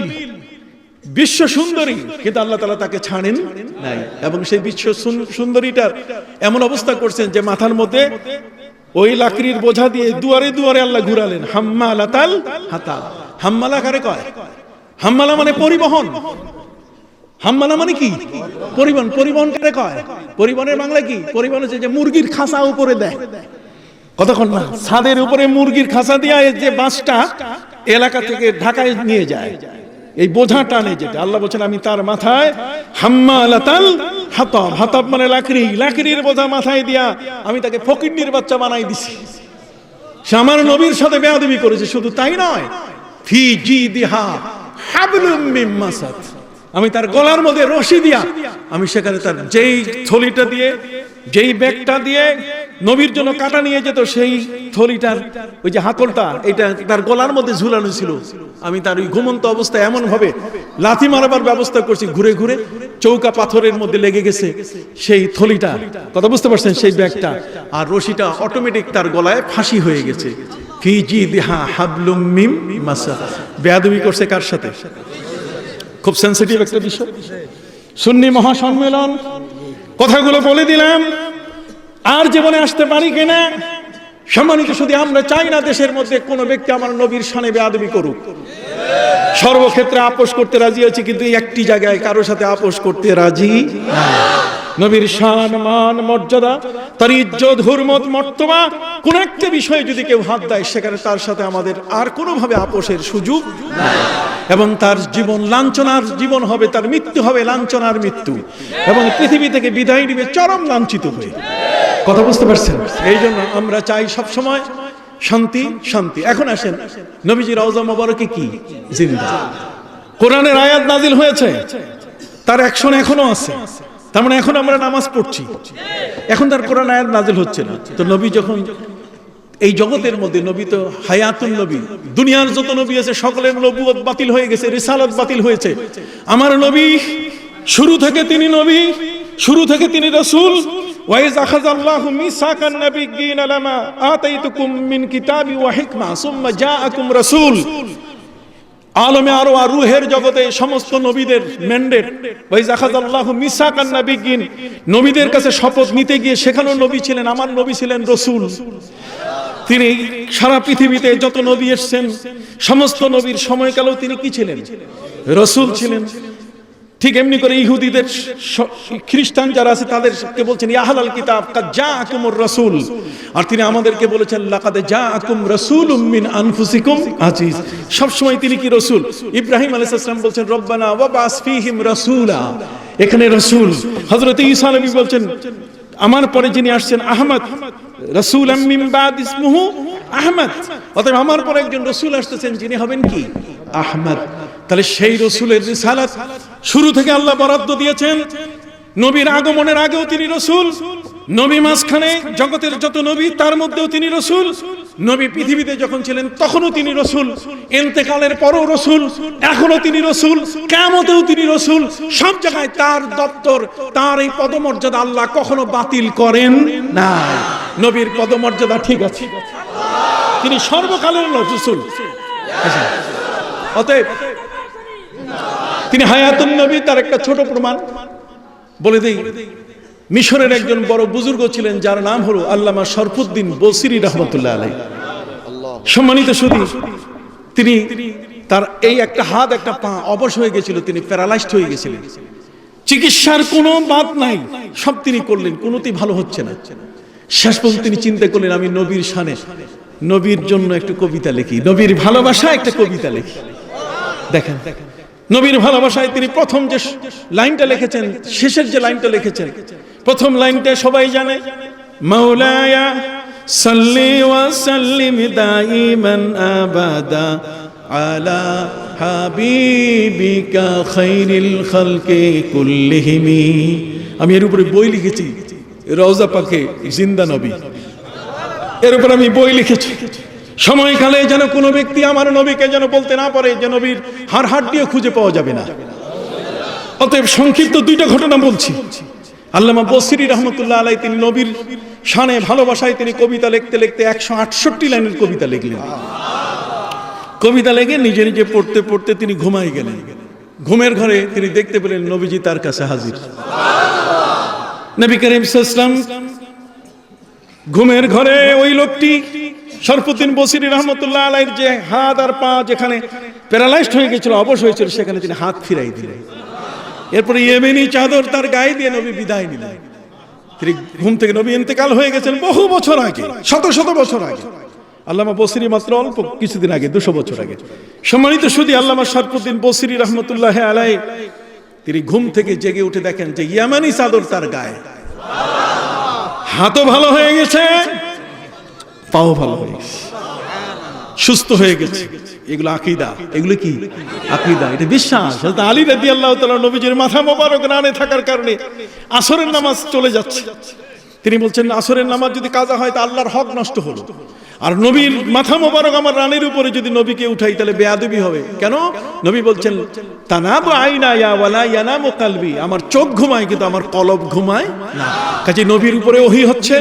বিশ্ব সুন্দরী, কিন্তু আল্লাহ তাআলা তাকে ছাড়েন নাই। এবং সেই বিশ্ব সুন্দরীটার এমন অবস্থা করছেন যে মাথার মধ্যে ওই লাকড়ির বোঝা দিয়ে দুয়ারে দুয়ারে আল্লাহ ঘুরালেন। হাম্মালাতাল হাতাব। হাম্মালা কারে কয়? হাম্মালা মানে পরিবহন। হাম্মালা মানে কি? পরিবহন। পরিবহন কারে কয়? পরিবহনের বাংলা কি? পরিবহন হচ্ছে যে মুরগির খাঁচা উপরে দেয়, কতক্ষণ না ছাদের উপরে মুরগির খাঁচা দিয়ে যে বাসটা এলাকা থেকে ঢাকায় নিয়ে যায়, এই বোঝা টানে যেটা। আল্লাহ বলছেন আমি তার মাথায় হাম্মালাতাল হাতাব, হাতাব মানে লাকড়ি, লাকড়ির বোঝা মাথায় দিয়া আমি তাকে ফকিন্নির বাচ্চা বানাই দিছি। সে আমার নবীর সাথে বেয়াদবি করেছে। শুধু তাই নয়, ফি জিদিহা হাবলুম মিন মাসাদ, আমি তার গলার মধ্যে রশি দিয়া আমি সেখানে তার যেই থলিটা দিয়ে, যেই ব্যাগটা দিয়ে নবীর জন্য কাটা নিয়ে যেত, সেই থলিটার ওই যে হাতলটা এটা তার গলার মধ্যে ঝুলানো ছিল, আমি তার ওই ঘুমন্ত অবস্থায় এমন ভাবে লাথি মারাবার ব্যবস্থা করছি, ঘুরে ঘুরে চৌকা পাথরের মধ্যে লেগে গেছে সেই থলিটা, কথা বুঝতে পারছেন, সেই ব্যাগটা, আর রশিটা অটোমেটিক তার গলায় ফাঁসি হয়ে গেছে। ফি জিদিহা হাবলুম মিন মাসাদ। বেয়াদবি করছে কার সাথে? খুব সেনসিটিভ একটা বিষয়। সুন্নি মহাসম্মেলন, কথাগুলো বলে দিলাম, আর জীবনে আসতে পারি কিনা সম্মানিত শুধু আমরা চাই না দেশের মধ্যে কোনো ব্যক্তি আমার নবীর শানে বেয়াদবি করুক। সর্বক্ষেত্রে আপোষ করতে রাজি আছি, কিন্তু একটি জায়গায় কারোর সাথে আপোষ করতে রাজি না। নবীর শান, মান, মর্যাদা, তার ইজ্জত, হুরমত, মর্তবা কোন একটা বিষয়ে যদি কেউ হাত দেয়, সেখানে তার সাথে আমাদের আর কোনোভাবে আপোষের সুযোগ নাই। এবং তার জীবন লাঞ্ছনার জীবন হবে, তার মৃত্যু হবে লাঞ্ছনার মৃত্যু, এবং পৃথিবী থেকে বিদায় নিবে চরম লাঞ্ছিত হয়ে। কথা বুঝতে পারছেন? এই জন্য আমরা চাই সব সময় শান্তি, শান্তি। এখন আসেন, নবীজির রওজা মোবারকে কি জিন্দা, কোরআনের আয়াত নাজিল হয়েছে, তার অ্যাকশন এখনো আছে। তার মানে এখন আমরা নামাজ পড়ছি, এখন তার কোরআন আয়াত নাজিল হচ্ছে না। তো নবী যখন এই জগতের মধ্যে, নবী তো হায়াতুল নবী, দুনিয়ার যত নবী আছে সকলের নবুয়ত বাতিল হয়ে গেছে, রিসালাত বাতিল হয়েছে। আমার নবী শুরু থেকে তিনি নবী, শুরু থেকে তিনি রাসূল। ওয়াইজ আখাযাল্লাহু মিসাকান নাবিয়্যিনা লামা আতাইতুকুম মিন কিতাবি ওয়া হিকমা সুম্মা জাআকুম রাসূল। আলমে আরো আর রূহের জগতে সমস্ত নবীদের ম্যান্ডেট, ওয়াইজ আখাযাল্লাহু মিসাকান নাবিয়্যিন, নবীদের কাছে শপথ নিতে গিয়ে সেখানেও নবী ছিলেন, আমার নবী ছিলেন রাসূল। তিনি সারা পৃথিবীতে যত নবী এসেছেন সমস্ত নবীর সময়কালেও তিনি কি ছিলেন? রাসূল ছিলেন। ঠিক এমনি করে ইহুদিদের, খ্রিস্টান যারা আছে তাদেরকে বলছেন ইয়া আহলাল কিতাব কাদ জাআকুমুর রাসূল, আর তিনি আমাদেরকে বলেছেন লাকাদ জাআকুম রাসূলুম মিন আনফুসিকুম আজিজ। সব সময় তিনি কি রাসূল। ইব্রাহিম আলাইহিস সালাম বলছেন রব্বানা ওয়াবাস ফীহিম রাসূলা, এখানে রাসূল। হযরত ঈসা নবী বলছেন আমার পরে যিনি আসছেন আহমদ, রাসূলাম মিন বাদ ইসমুহু আহমদ, অতএব আমার পরে একজন রাসূল আসতেছেন যিনি হবেন কি? আহমদ। তাহলে সেই রাসূলের রিসালাত শুরু থেকে আল্লাহ বরাদ্দ দিয়েছেন। নবীর আগমনের আগেও তিনি রাসূল, নবী মাঝখানে জগতের যত নবী তার মধ্যেও তিনি রাসূল, নবী পৃথিবীতে যখন ছিলেন তখনও তিনি রাসূল, ইন্তেকালের পরও রাসূল, এখনো তিনি রাসূল, কিয়ামতেও তিনি রাসূল। সব জায়গায় তার দপ্তর, তার এই পদমর্যাদা আল্লাহ কখনো বাতিল করেন না। নবীর পদমর্যাদা ঠিক আছে, তিনি সর্বকালের রাসূল। অতএব তিনি হায়াতুন নবী, তার একটা ছোট প্রমাণ বলে দেই। মিশরের একজন বড় বুজুর্গ ছিলেন যার নাম হলো আল্লামা শরফুদ্দিন বসরি রাহমাতুল্লাহ আলাইহি। সম্মানিত সুধী, তিনি তার এই একটা হাত একটা পা অবশ হয়ে গেছিল, তিনি প্যারালাইজড হয়ে গেছিলেন, চিকিৎসার কোনো বাদ নাই, সব তিনি করলেন, কোনোতেই ভালো হচ্ছে না। শেষ পর্যন্ত তিনি চিন্তা করলেন আমি নবীর শানে, নবীর জন্য একটু কবিতা লিখি, নবীর ভালোবাসায় একটা কবিতা লিখি। দেখেন নবীর ভালোবাসায় তিনি প্রথম যে লাইনটা লিখেছেন, শেষের যে লাইনটা লিখেছেন, প্রথম লাইনটা সবাই জানে, মাওলায়া সাল্লি ওয়া সাল্লিম দাইমান আবাদা আলা হাবিবিকা খাইরিল খালকি কুল্লিহিম। আমি এর উপরে বই লিখেছি, রওজা পাকে জিন্দা নবী, এর উপর আমি বই লিখেছি। সময়কালে যেন কোনো ব্যক্তি আমার নবীকে যেন বলতে না পারে যে নবীর হাড় খুঁজে পাওয়া যাবে না। অতএব সংক্ষিপ্ত দুইটা ঘটনা বলছি। আল্লামা বসরি রহমতুল্লাহ আলাইহি তিনি নবীর শানে ভালোবাসায় তিনি কবিতা লিখতে লিখতে 168 লাইনের কবিতা লিখলেন। কবিতা লিখে নিজে নিজে পড়তে পড়তে তিনি ঘুমাই গেলেন। ঘুমের ঘরে তিনি দেখতে পেলেন নবীজি তার কাছে হাজির। নবী করিম সাল্লাল্লাহু আলাইহি ওয়াসাল্লাম ঘুমের ঘরে ওই লোকটি শরফুদ্দিন বসরি রহমতুল্লাহ আলাইহির যে হাত আর পা যেখানে প্যারালাইজড হয়ে গেছিল, অবশ হয়েছিল, সেখানে তিনি হাত ফিরাই দিলেন। এরপরে ইয়েমেনি চাদর তার গায়ে দিয়ে নবী বিদায় নিলেন। তিনি ঘুম থেকে, নবী ইন্তেকাল হয়ে গেছেন বহু বছর আগে, শত শত বছর আগে। আল্লামা বসরি মাত্র অল্প কিছুদিন আগে, 200 বছর আগে। সম্মানিত সুধী, আল্লামা শরফুদ্দিন বসরি রহমতুল্লাহ আলাইহি তিনি ঘুম থেকে জেগে উঠে দেখেন যে ইয়ামানি চাদর তার গায়ে, হাতও ভালো হয়ে গেছে, পাও ভালো হয়ে গেছে। সুস্থ হয়ে গেছে। এগুলো আকীদা, এগুলো কি আকীদা, এটা বিশ্বাস। হযরত আলী রাদিয়াল্লাহু তাআলা নবীজির মাথা মোবারক রানে থাকার কারণে আসরের নামাজ চলে যাচ্ছে, তিনি বলছেন আসরের নামাজ যদি কাজা হয় তা আল্লাহর হক নষ্ট হলো, আর নবীর মাথা মোবারক আমার রানের উপরে যদি নবীকে উঠাই তাহলে বেয়াদবি হবে। কেন? নবী বলছেন তানাবু আইনা ইয়া ওয়ালা ইয়ানামু কলবি, আমার চোখ ঘুমায় কিন্তু আমার কলব ঘুমায় না। কাজে নবীর উপরে ওহী হচ্ছে,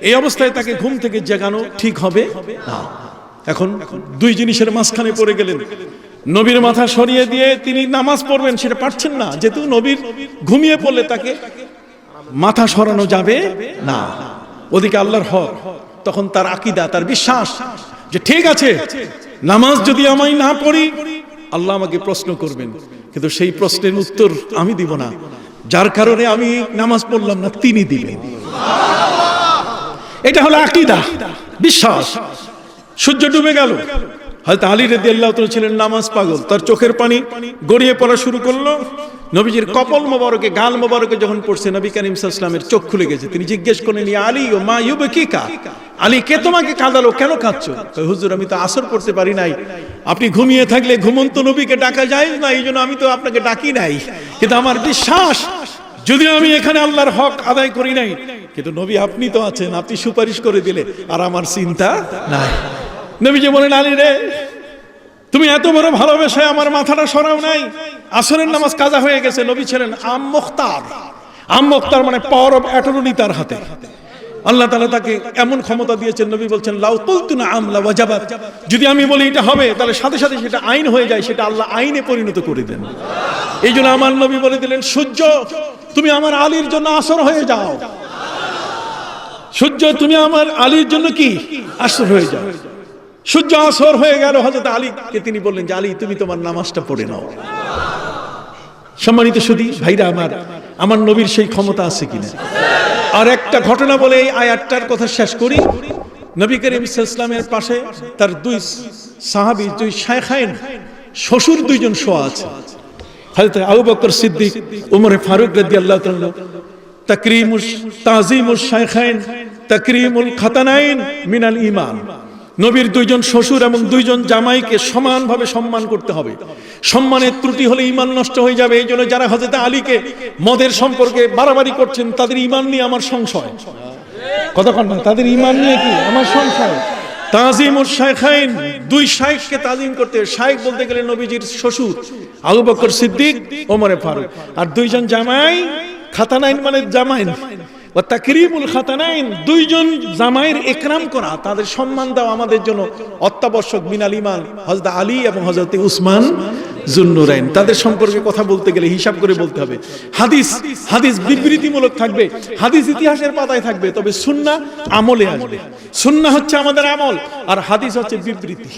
এই অবস্থায় তাকে ঘুম থেকে জাগানো ঠিক হবে না। এখন দুই জিনিসের মাঝখানে পড়ে গেলেন, নবীর মাথা সরিয়ে দিয়ে তিনি নামাজ পড়বেন সেটা পারছেন না, যেহেতু নবীর ঘুমিয়ে পড়লে তাকে মাথা সরানো যাবে না, ওদিকে আল্লাহর হক। তখন তার আকীদা, তার বিশ্বাস যে ঠিক আছে নামাজ যদি আমি না পড়ি আল্লাহ আমাকে প্রশ্ন করবেন, কিন্তু সেই প্রশ্নের উত্তর আমি দিব না, যার কারণে আমি নামাজ পড়লাম না তিনি দিবেন। এটা হলো আকীদা, বিশ্বাস। সূর্য ডুবে গেল, হযরত আলী রাদিয়াল্লাহু তাআলা ছিলেন নামাজ পাগল, তার চোখের পানি গড়িয়ে পড়া শুরু করলো। নবীজির কপাল মোবারকে, গাল মোবারকে যখন পড়ছে, নবী করিম সাল্লাল্লাহু আলাইহি ওয়াসাল্লামের চোখ খুলে গেছে। তিনি জিজ্ঞেস করলেন, ইয়া আলী ও মা ইউবকিকা, আলী কে তোমাকে কাঁদালো, কেন কাঁদছো? কয় হুজুর আমি তো আসর পড়তে পারি নাই, আপনি ঘুমিয়ে থাকলে ঘুমন্ত নবীকে ডাকা যায় না, এই জন্য আমি তো আপনাকে ডাকি নাই, কিন্তু আমার বিশ্বাস যদি আমি এখানে আল্লাহর হক আদায় করি নাই, কিন্তু নবী আপনি তো আছেন, আপনি সুপারিশ করে দিলে আর আমার চিন্তা নাই। নবীজি বলেন, আলী রে তুমি এত বড় ভালোবাসায় আমার মাথাটা সরাও নাই, আসরের নামাজ কাজা হয়ে গেছে। নবী ছিলেন আম মুখতার, আম মুখতার মানে পাওয়ার অফ অ্যাটর্নি তার হাতে, আল্লাহ তাআলা তাকে এমন ক্ষমতা দিয়েছেন। নবী বলছেন লাউ কুলতু নাআম লা ওয়াজাবাত, যদি আমি বলি এটা হবে তাহলে সাথে সাথে সেটা আইন হয়ে যায়, সেটা আল্লাহ আইনে পরিণত করে দেন। এই জন্য আমার নবী বলে দিলেন, সূর্য তুমি আমার আলীর জন্য আসর হয়ে যাও, সূর্য তুমি আমার আলীর জন্য কি আসর হয়ে যাও। সূর্য আসর হয়ে গেল, হযরত আলীকে তিনি বললেন যে আলী তুমি তোমার নামাজটা পড়ে নাও। সম্মানিত সুধী ভাইরা আমার নবীর সেই ক্ষমতা আছে কিনা। আর একটা ঘটনা বলে এই আয়াতটার কথা শেষ করি। নবী করিম সাল্লাল্লাহু আলাইহি ওয়াসাল্লামের পাশে তার দুই সাহাবী, দুই শায়খাইন, শ্বশুর দুইজন শোয়া আছে, হযরত আবু বকর সিদ্দিক, উমর ফারুক রাদিয়াল্লাহু তাআলা। তাযীমুশ শায়খাইন তাকরীমুল খাতানাইন মিনাল ঈমান। নবীর দুইজন শ্বশুর এবং দুইজন জামাইকে সমানভাবে সম্মান করতে হবে। সম্মানের ত্রুটি হলে ঈমান নষ্ট হয়ে যাবে। এই জন্য যারা হযরত আলীকে মদের সম্পর্কে বাড়াবাড়ি করছেন তাদের ঈমান নিয়ে আমার সংশয়। কতক্ষণ না, তাদের ঈমান নিয়ে কি আমার সংশয়। তাযীমুশ শায়খাইন, দুই শাইখকে তাযীম করতে, শাইখ বলতে গেলে নবীজির শ্বশুর আবু বকর সিদ্দিক, ওমর ফারুক, আর দুইজন জামাই, খাতানাইন মানে জামাইন, ওয়া তাকরীমুল খাতানাইন, দুইজন জামাইয়ের ইকরাম করা, তাদের সম্মান দেওয়া আমাদের জন্য অত্যাবশ্যক। মিনাল ঈমান, হযরত আলী এবং হযরত উসমান যুন্নুরাইন, তাদের সম্পর্কে কথা বলতে গেলে হিসাব করে বলতে হবে। হাদিস বিবৃতিমূলক থাকবে, হাদিস ইতিহাসের পাতায় থাকবে, তবে সুন্নাহ আমলে আসবে। সুন্নাহ হচ্ছে আমাদের আমল, আর হাদিস হচ্ছে বিবৃতি।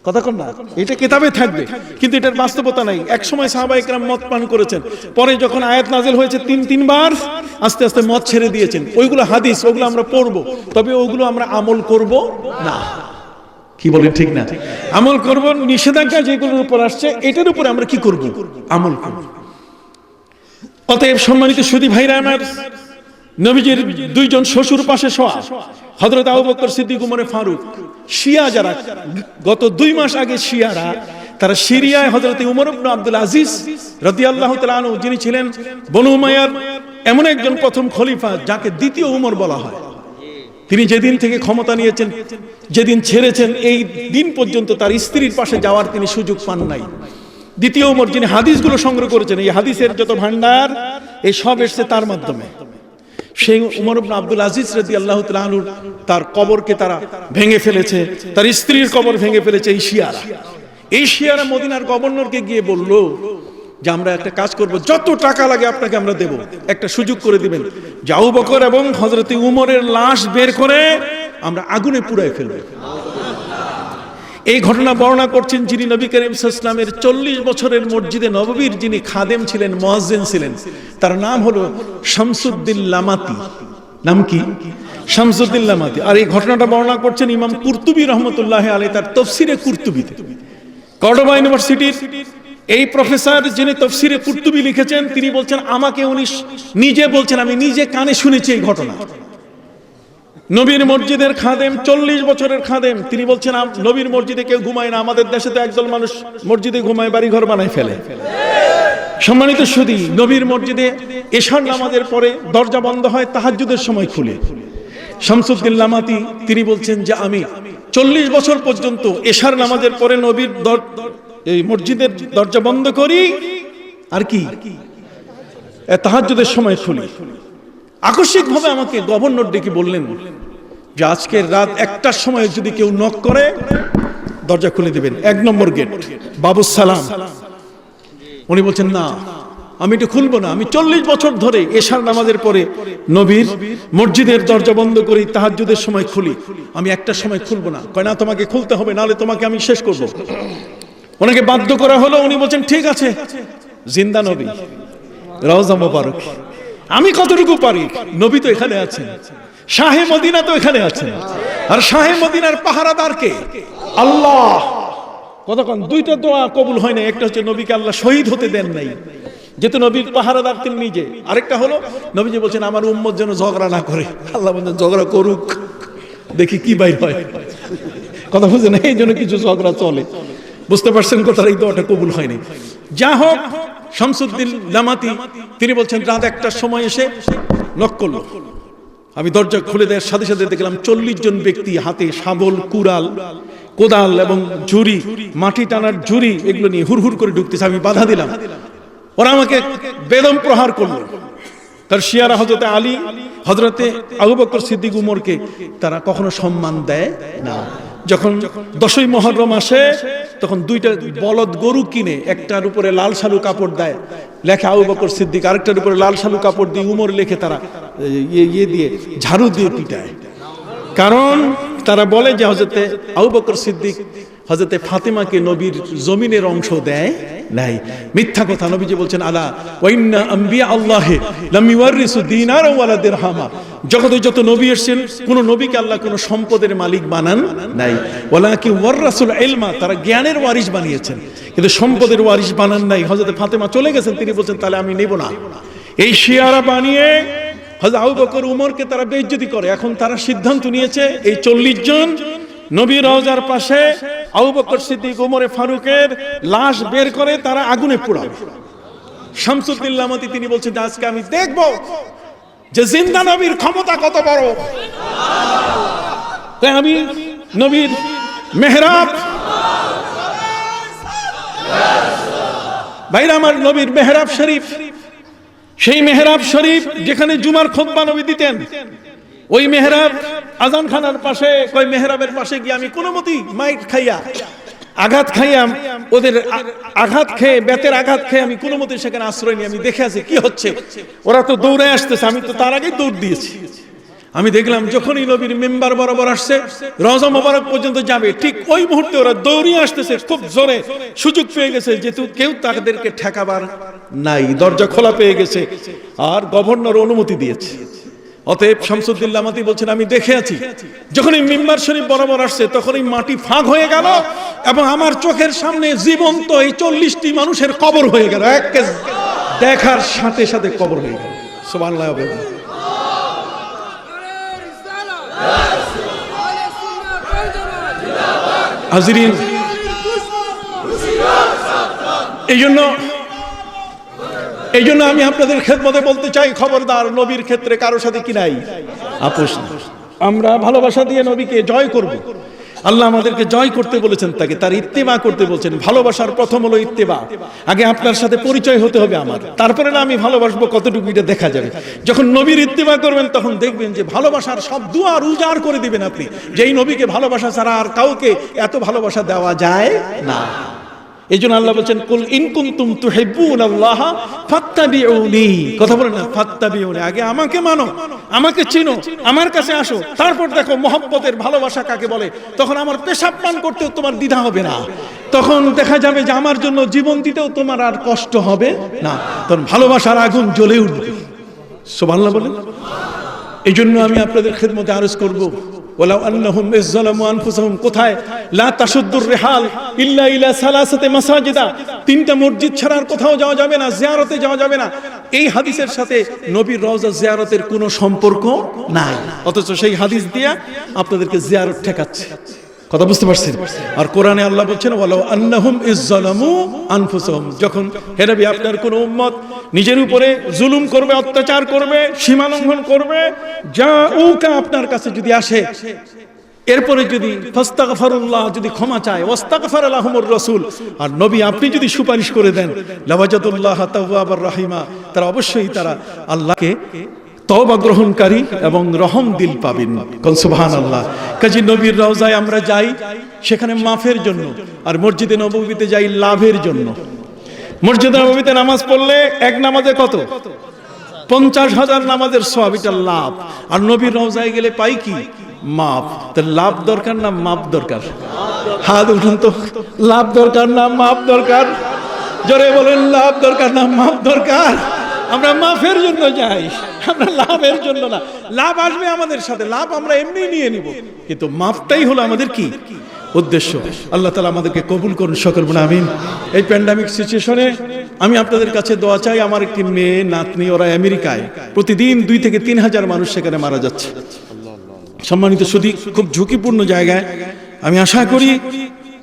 কতক্ষণ না, এটা কিতাবে থাকবে কিন্তু এটার বাস্তবতা নাই। এক সময় সাহাবায়ে কেরাম মদ পান করেছেন, পরে যখন আয়াত নাযিল হয়েছে তিনবার আস্তে আস্তে মদ ছেড়ে দিয়েছেন। ওইগুলো হাদিস, ওগুলো আমরা পড়বো, তবে ওগুলো আমরা আমল করব না। কি বলেন ঠিক না? আমল করব, নিষেধাজ্ঞা যেগুলোর উপর আসছে এটার উপর আমরা কি করব? আমল করব। অতএব সম্মানিত সুধী ভাইরা আমার, নবীজির দুইজন শ্বশুর পাশে শোয়া, হযরত আবু বকর সিদ্দিক, উমর ফারুক। শিয়া যারা, গত 2 মাস আগে শিয়ারা, তারা সিরিয়ায় হযরত উমর ইবনে আব্দুল আজিজ রাদিয়াল্লাহু তাআলা আনহু, যিনি ছিলেন বনু উমাইয়ার এমন একজন প্রথম খলিফা যাকে দ্বিতীয় উমর বলা হয়, তিনি যেদিন থেকে ক্ষমতা নিয়েছেন, যেদিন ছেড়েছেন, এই দিন পর্যন্ত তার স্ত্রীর পাশে যাওয়ার তিনি সুযোগ পান নাই। দ্বিতীয় উমর, যিনি হাদিসগুলো সংগ্রহ করেছেন, এই হাদিসের যত ভান্ডার এই সব এসেছে তার মাধ্যমে। সেই উমর ইবনে আব্দুল আজিজ রাদিয়াল্লাহু তাআলা আনহু, তার কবরকে তারা ভেঙে ফেলেছে, তার স্ত্রীর কবর ভেঙে ফেলেছে এই শিয়ারা মদিনার গভর্নরকে গিয়ে বলল যে আমরা একটা কাজ করব, যত টাকা লাগে আপনাকে আমরা দেব, একটা সুযোগ করে দিবেন যে আবু বকর এবং হযরত উমরের লাশ বের করে আমরা আগুনে পুড়ায় ফেলব। এই ঘটনা বর্ণনা করছেন যিনি নবী করিম সাল্লাল্লাহু আলাইহি ওয়াসাল্লামের 40 বছরের মসজিদে নববীর যিনি খাদেম ছিলেন, মুয়াজ্জিন ছিলেন, তার নাম হলো শামসুদ্দিন লামাতি। নাম কি? শামসুদ্দিন লামাতি। আর এই ঘটনাটা বর্ণনা করছেন ইমাম কুরতুবী রাহমাতুল্লাহি আলাইহি তার তাফসীরে কুরতুবীতে। কর্ডোবা ইউনিভার্সিটির এই প্রফেসর যিনি তাফসীরে কুরতুবী লিখেছেন, তিনি বলছেন আমাকে উনি নিজে বলছেন, আমি নিজে কানে শুনেছি এই ঘটনা। নবীর মসজিদের খাদেম, 40 বছরের খাদেম, তিনি বলছেন নবীর মসজিদে কেউ ঘুমায় না। আমাদের দেশে তো একদল মানুষ মসজিদে ঘুমায়, বাড়ি ঘর বানায় ফেলে। সম্মানিত সুধী, নবীর মসজিদে এশার নামাজের পরে দরজা বন্ধ হয়, তাহাজ্জুদের সময় খুলে। শামসুদ্দিন লামাতি তিনি বলছেন যে আমি 40 বছর পর্যন্ত এশার নামাজের পরে নবীর এই মসজিদের দরজা বন্ধ করি, আর কি তাহাজ্জুদের সময় খুলি। আকস্মিকভাবে আমাকে গভর্নর ডেকে বললেন যে আজকের রাত 1টার সময় যদি কেউ নক করে দরজা খুলে দিবেন, 1 নম্বর গেট বাবুস সালাম। উনি বলছেন না, আমি এটা খুলবো না। আমি 40 বছর ধরে এশার নামাজের পরে নবীর মসজিদের দরজা বন্ধ করি, তাহাজ্জুদের সময় খুলি, আমি 1টার সময় খুলবো না। কয় না, তোমাকে খুলতে হবে, নাহলে তোমাকে আমি শেষ করব। ওনাকে বাধ্য করা হলো। উনি বলছেন ঠিক আছে, জিন্দা নবী, রওজা মোবারক, আমি কতটুকু পারি, নবী তো এখানে আছেন, শাহে মদিনা তো এখানে আছেন, আর শাহে মদিনার পাহারাদার কে? আল্লাহ। কতক্ষণ 2টা দোয়া কবুল হয় না। একটা হচ্ছে নবীকে আল্লাহ শহীদ হতে দেন নাই, যেহেতু নবীর পাহারাদার তিনি নিজে। আরেকটা হলো নবীজি বলছেন আমার উম্মত যেন ঝগড়া না করে। আল্লাহ বলেন ঝগড়া করুক, দেখি কি বাইর হয়। কথা বুঝছেন? এই জন্য কিছু ঝগড়া চলে। বুঝতে পারছেন কথার? এই দোয়াটা কবুল হয়নি। যা হোক, শামসুদ্দিন লামাতি তিনি বলছেন রাত 1টার সময় এসে নক করলো। আমি দরজা খুলে দেওয়ার সাথে সাথে দেখলাম 40 জন ব্যক্তি হাতে শাবল, কুড়াল, কোদাল এবং ঝুড়ি, মাটি টানার ঝুড়ি, এগুলো নিয়ে হুড়হুড় করে ঢুকতেছে। আমি বাধা দিলাম। ওরা আমাকে বেদম প্রহার করলো। তার শিয়ারা হযরতে আলী, হযরতে আবু বকর সিদ্দিক, উমরকে তারা কখনো সম্মান দেয় না। যখন 10ই মুহররম আসে তখন 2টা বলদ গরু কিনে একটার উপরে লাল শালু কাপড় দেয়, লেখে আবু বকর সিদ্দিক, আরেকটার উপরে লাল শালু কাপড় দিয়ে উমর লেখে, তারা দিয়ে ঝাড়ু দিয়ে পিটায়। কারণ তারা বলে যে হযরতে আবু বকর সিদ্দিক হযরতে ফাতেমাকে নবীর জমিনের অংশ দেয় নাই। মিথ্যা কথা। নবীজি বলছেন আলা ওয়া ইন্না আম্বিয়া আল্লাহি লাম ইওয়ারিসু দিনারা ওয়ালা দিরহামা। জগতে যত নবী এসেছেন, কোন নবীকে আল্লাহ কোন সম্পদের মালিক বানান নাই। ওয়ালাকি ওয়ারাসুল ইলমা, তারা জ্ঞানের ওয়ারিস বানিয়েছেন, কিন্তু সম্পদের ওয়ারিস বানান নাই। হযরতে ফাতেমা চলে গেছেন, তিনি বলছেন তাহলে আমি নেব না। এই শিয়ারা বানিয়ে হযরত আবু বকর, উমরকে তারা বেইজ্জতি করে। এখন তারা সিদ্ধান্ত নিয়েছে এই 40 জন নবী রওজার পাশে আবু বকর সিদ্দিক, উমরে ফারুকের লাশ বের করে তারা আগুনে পোড়াবে। শামসুদ্দিন লামাতি তিনি বলছেন আজকে আমি দেখব যে জিন্দা নবীর ক্ষমতা কত বড়। তাই আমি নবীর মেহরাব, ভাইরা আমার, নবীর মেহরাব শরীফ, সেই মেহরাব শরীফ যেখানে জুমার খুতবা নবী দিতেন, ওই মেহরাব আজান খানার পাশে, ওই মেহরাবের পাশে গিয়ে আমি কোনো মতেই মাইট খাইয়া, আঘাত খাইয়া, ওদের আঘাত খেয়ে, বেতের আঘাত খেয়ে আমি কোনো মতে সেখানে আশ্রয় নিয়ে আমি দেখে আছি কি হচ্ছে। ওরা তো দৌড়ে আসতেছে, আমি তো তার আগেই দৌড় দিয়েছি। আমি দেখলাম যখনই নবীর মেম্বার বরাবর আসছে, রওজা মোবারক পর্যন্ত যাবে, ঠিক ওই মুহূর্তে ওরা দৌড়িয়ে আসতেছে, খুব জোরে সুযোগ পেয়ে গেছে, যেহেতু কেউ তাদেরকে ঠেকাবার নাই, দরজা খোলা পেয়ে গেছে, আর গভর্নর অনুমতি দিয়েছে। অতএব শামসুদ্দিন লামাতি বলছেন আমি দেখে আছি, যখনই মিম্বার শরীফ বরাবর আসছে তখনই মাটি ফাঁক হয়ে গেল এবং আমার চোখের সামনে জীবন্ত এই 40টি মানুষের কবর হয়ে গেল। একে দেখার সাথে সাথে কবর হয়ে গেল। সুবহানাল্লাহ। হাজিরিন, এই জন্য আমি আপনাদের খেদমতে বলতে চাই, খবরদার, নবীর ক্ষেত্রে কারোর সাথে কি নাই, আপোষ নাই। আমরা ভালোবাসা দিয়ে নবীকে জয় করব। আল্লাহ আমাদেরকে জয় করতে বলেছেন, তাকে তার ইত্তেবা করতে বলছেন। ভালোবাসার প্রথম হলো ইত্তেবা। আগে আপনার সাথে পরিচয় হতে হবে আমার, তারপরে না আমি ভালোবাসবো কতটুকু এটা দেখা যাবে। যখন নবীর ইত্তেবা করবেন তখন দেখবেন যে ভালোবাসার সব দুয়ার উজাড় করে দিবেন আপনি, যেই নবীকে ভালোবাসা ছাড়া আর কাউকে এত ভালোবাসা দেওয়া যায় না। এই জন্য আল্লাহ বলছেন কুল ইন কুনতুম তুহিব্বুনাল্লাহ ফাত্তাবিউনি। কথা বলেন না, ফাত্তাবিউনি। আগে আমাকে মানো, আমাকে চিনো, আমার কাছে আসো, তারপর দেখো মহব্বতের ভালোবাসা কাকে বলে। তখন আমার পেশাব পান করতেও তোমার দ্বিধা হবে না, তখন দেখা যাবে যে আমার জন্য জীবন দিতেও তোমার আর কষ্ট হবে না, তখন ভালোবাসার আগুন জ্বলে উঠবে। সুবহানাল্লাহ বলেন। এই জন্য আমি আপনাদের খেদমতে আরজ করব, ওয়ালাউ আন্নাহুম ইযলামু আনফুসাহুম, কোথায়? লা তাশুদ্দুর রিহাল ইল্লা ইলা সালাসাতি মাসাজিদা, তিনটা মসজিদ ছাড়া আর কোথাও যাওয়া যাবে না, জিয়ারতে যাওয়া যাবে না। এই হাদিসের সাথে নবীর রওজা জিয়ারতের কোনো সম্পর্ক নাই, অথচ সেই হাদিস দিয়ে আপনাদেরকে জিয়ারত ঠেকাচ্ছে। কথা বুঝতে পারছেন? আর কোরআনে আল্লাহ বলছেন ওয়ালাউ আন্নাহুম ইযলামু আনফুসাহুম, যখন হে নবী আপনার কোন উম্মত নিজের উপরে জুলুম করবে, অত্যাচার করবে, সীমা লঙ্ঘন করবে, জাউকা আপনার কাছে যদি আসে, এরপরে যদি ফাস্তাগফিরুল্লাহ, যদি ক্ষমা চায়, ওয়াস্তাগফার লাহুমুর রাসূল, আর নবী আপনি যদি সুপারিশ করে দেন, লাওয়াজাদুল্লাহ তাওয়াবার রাহিমা, তারা অবশ্যই তারা আল্লাহকে তওবা গ্রহণকারী এবং রহম দিল পাবেন। কোন সুবহানাল্লাহ। কাজী নবীর রওজায় আমরা যাই সেখানে মাফের জন্য, আর মসজিদে নববীতে যাই লাভের জন্য। মসজিদে নববীতে নামাজ পড়লে এক নামাজে কত? 50,000 নামাজের সওয়াব, এটা লাভ। আর নবীর রওজায় গেলে পাই কি? মাপ। তো লাভ দরকার না মাপ দরকার? হাত উঠান তো। লাভ দরকার না মাপ দরকার? জোরে বলেন, লাভ দরকার না মাপ দরকার? আমরা মাফের জন্য যাই, আমরা লাভের জন্য না। লাভ আসবে আমাদের সাথে, লাভ আমরা এমনি নিয়ে নিব, কিন্তু মাফটাই হলো আমাদের কি উদ্দেশ্য। আল্লাহ তাআলা আমাদেরকে কবুল করুন, সকল বলুন আমিন। এই প্যান্ডামিক সিচুয়েশনে আমি আপনাদের কাছে দোয়া চাই। আমার একটি মেয়ে নাতনি, ওরা আমেরিকায়, প্রতিদিন 2 থেকে 3 হাজার মানুষ সেখানে মারা যাচ্ছে। সম্মানিত সুধী, খুব ঝুঁকিপূর্ণ জায়গায়। আমি আশা করি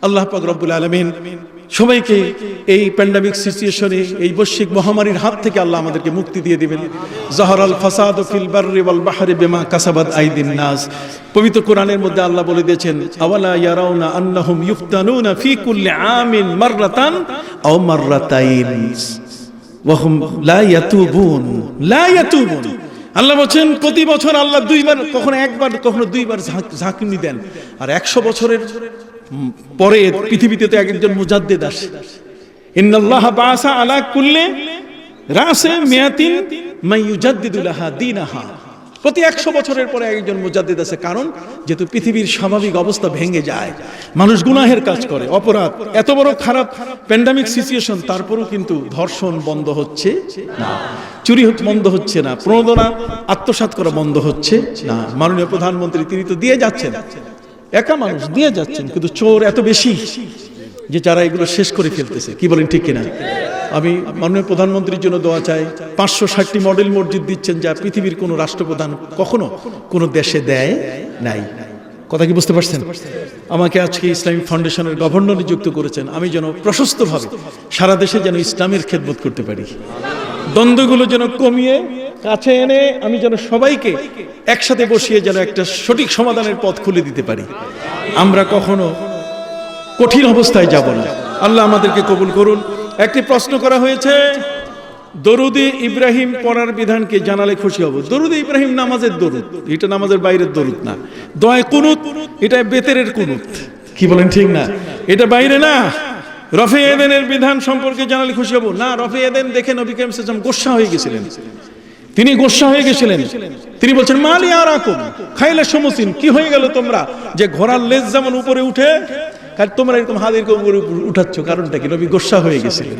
আল্লাহ পাক রব্বুল আলামিন সবাইকে এই প্যান্ডামিক সিচুয়েশনে, এই বৈশ্বিক মহামারীর হাত থেকে আল্লাহ আমাদেরকে মুক্তি দিয়ে দিবেন। জাহারাল ফাসাদু ফিল বাররি ওয়াল বাহরি বিমা কাসাবাত আইদিন নাস। পবিত্র কোরআনের মধ্যে আল্লাহ বলে দিয়েছেন, আওয়ালা ইয়ারাউনা আন্নাহুম ইফতানুনা ফি কুল্লি আমিন মাররাতান আও মাররাতাইন ওয়া হুম লা ইয়াতুবুন, লা ইয়াতুবুন। আল্লাহ বলেন প্রতি বছর আল্লাহ 2 বার, কখনো 1 বার, কখনো 2 বার ঝাঁকুনি দেন। আর 100 বছরের পরে পৃথিবীতে তো একজন মুজাদ্দিদ আসে। ইন্নাল্লাহা বাআসা আলা কুল্লি রাসে মিয়াতিন মান ইউজাদ্দিদু লাহা দীনাহা। প্রতি 100 বছরের পরে একজন মুজাদ্দিদ আছে। কারণ যেহেতু পৃথিবীর স্বাভাবিক অবস্থা ভেঙে যায়, মানুষ গুনাহের কাজ করে, অপরাধ, এত বড় খারাপ প্যান্ডামিক সিচুয়েশন, তারপরেও কিন্তু ধর্ষণ বন্ধ হচ্ছে না, চুরি বন্ধ হচ্ছে না, প্রণোদনা আত্মসাৎ করা বন্ধ হচ্ছে না। মাননীয় প্রধানমন্ত্রী তিনি তো দিয়ে যাচ্ছেন, একা মানুষ দিয়ে যাচ্ছেন, কিন্তু চোর এত বেশি যে যারা এগুলো শেষ করে ফেলতেছে। কি বলেন, ঠিক কিনা? আমি মাননীয় প্রধানমন্ত্রীর জন্য দোয়া চাই। 560টি মডেল মসজিদ দিচ্ছেন, যা পৃথিবীর কোনো রাষ্ট্রপ্রধান কখনো কোনো দেশে দেয় নাই। কথা কি বুঝতে পারছেন? আমাকে আজকে ইসলামিক ফাউন্ডেশনের গভর্নর নিযুক্ত করেছেন, আমি যেন প্রশস্তভাবে সারা দেশে যেন ইসলামের খেদমত করতে পারি। দ্বন্দ্বগুলো যেন কমিয়ে কাছে এনে আমি যেন সবাইকে একসাথে বসিয়ে যেন একটা সঠিক সমাধানের পথ খুলে দিতে পারি। আমরা কখনো কঠিন অবস্থায় যাব না। আল্লাহ আমাদেরকে কবুল করুন। একটি প্রশ্ন করা হয়েছে, দরুদে ইব্রাহিম পড়ার বিধানকে জানালে খুশি হব। দরুদে ইব্রাহিম নামাজের দরুদ, এটা নামাজের বাইরের দরুদ না। দোয়া কুনুত, এটা বেতেরের কুনুত। কি বলেন, ঠিক না? এটা বাইরে না। রফে এদেনের বিধান সম্পর্কে জানালে খুশি হব না। রফে এদেন দেখে নবী করিম সাল্লাল্লাহু আলাইহি ওয়াসাল্লাম গোসা হয়ে গেছিলেন। তিনি গোসা হয়ে গেছিলেন। তিনি বলছেন, মালি আরাকুম খাইলা সমসিন, কি হয়ে গেল তোমরা যে ঘোড়ার লেজ যেমন উপরে উঠে, তোমরা এরকম হাত এরকম উপরে উঠাচ্ছ, কারণটা কি? নবী গোসা হয়ে গেছিলেন।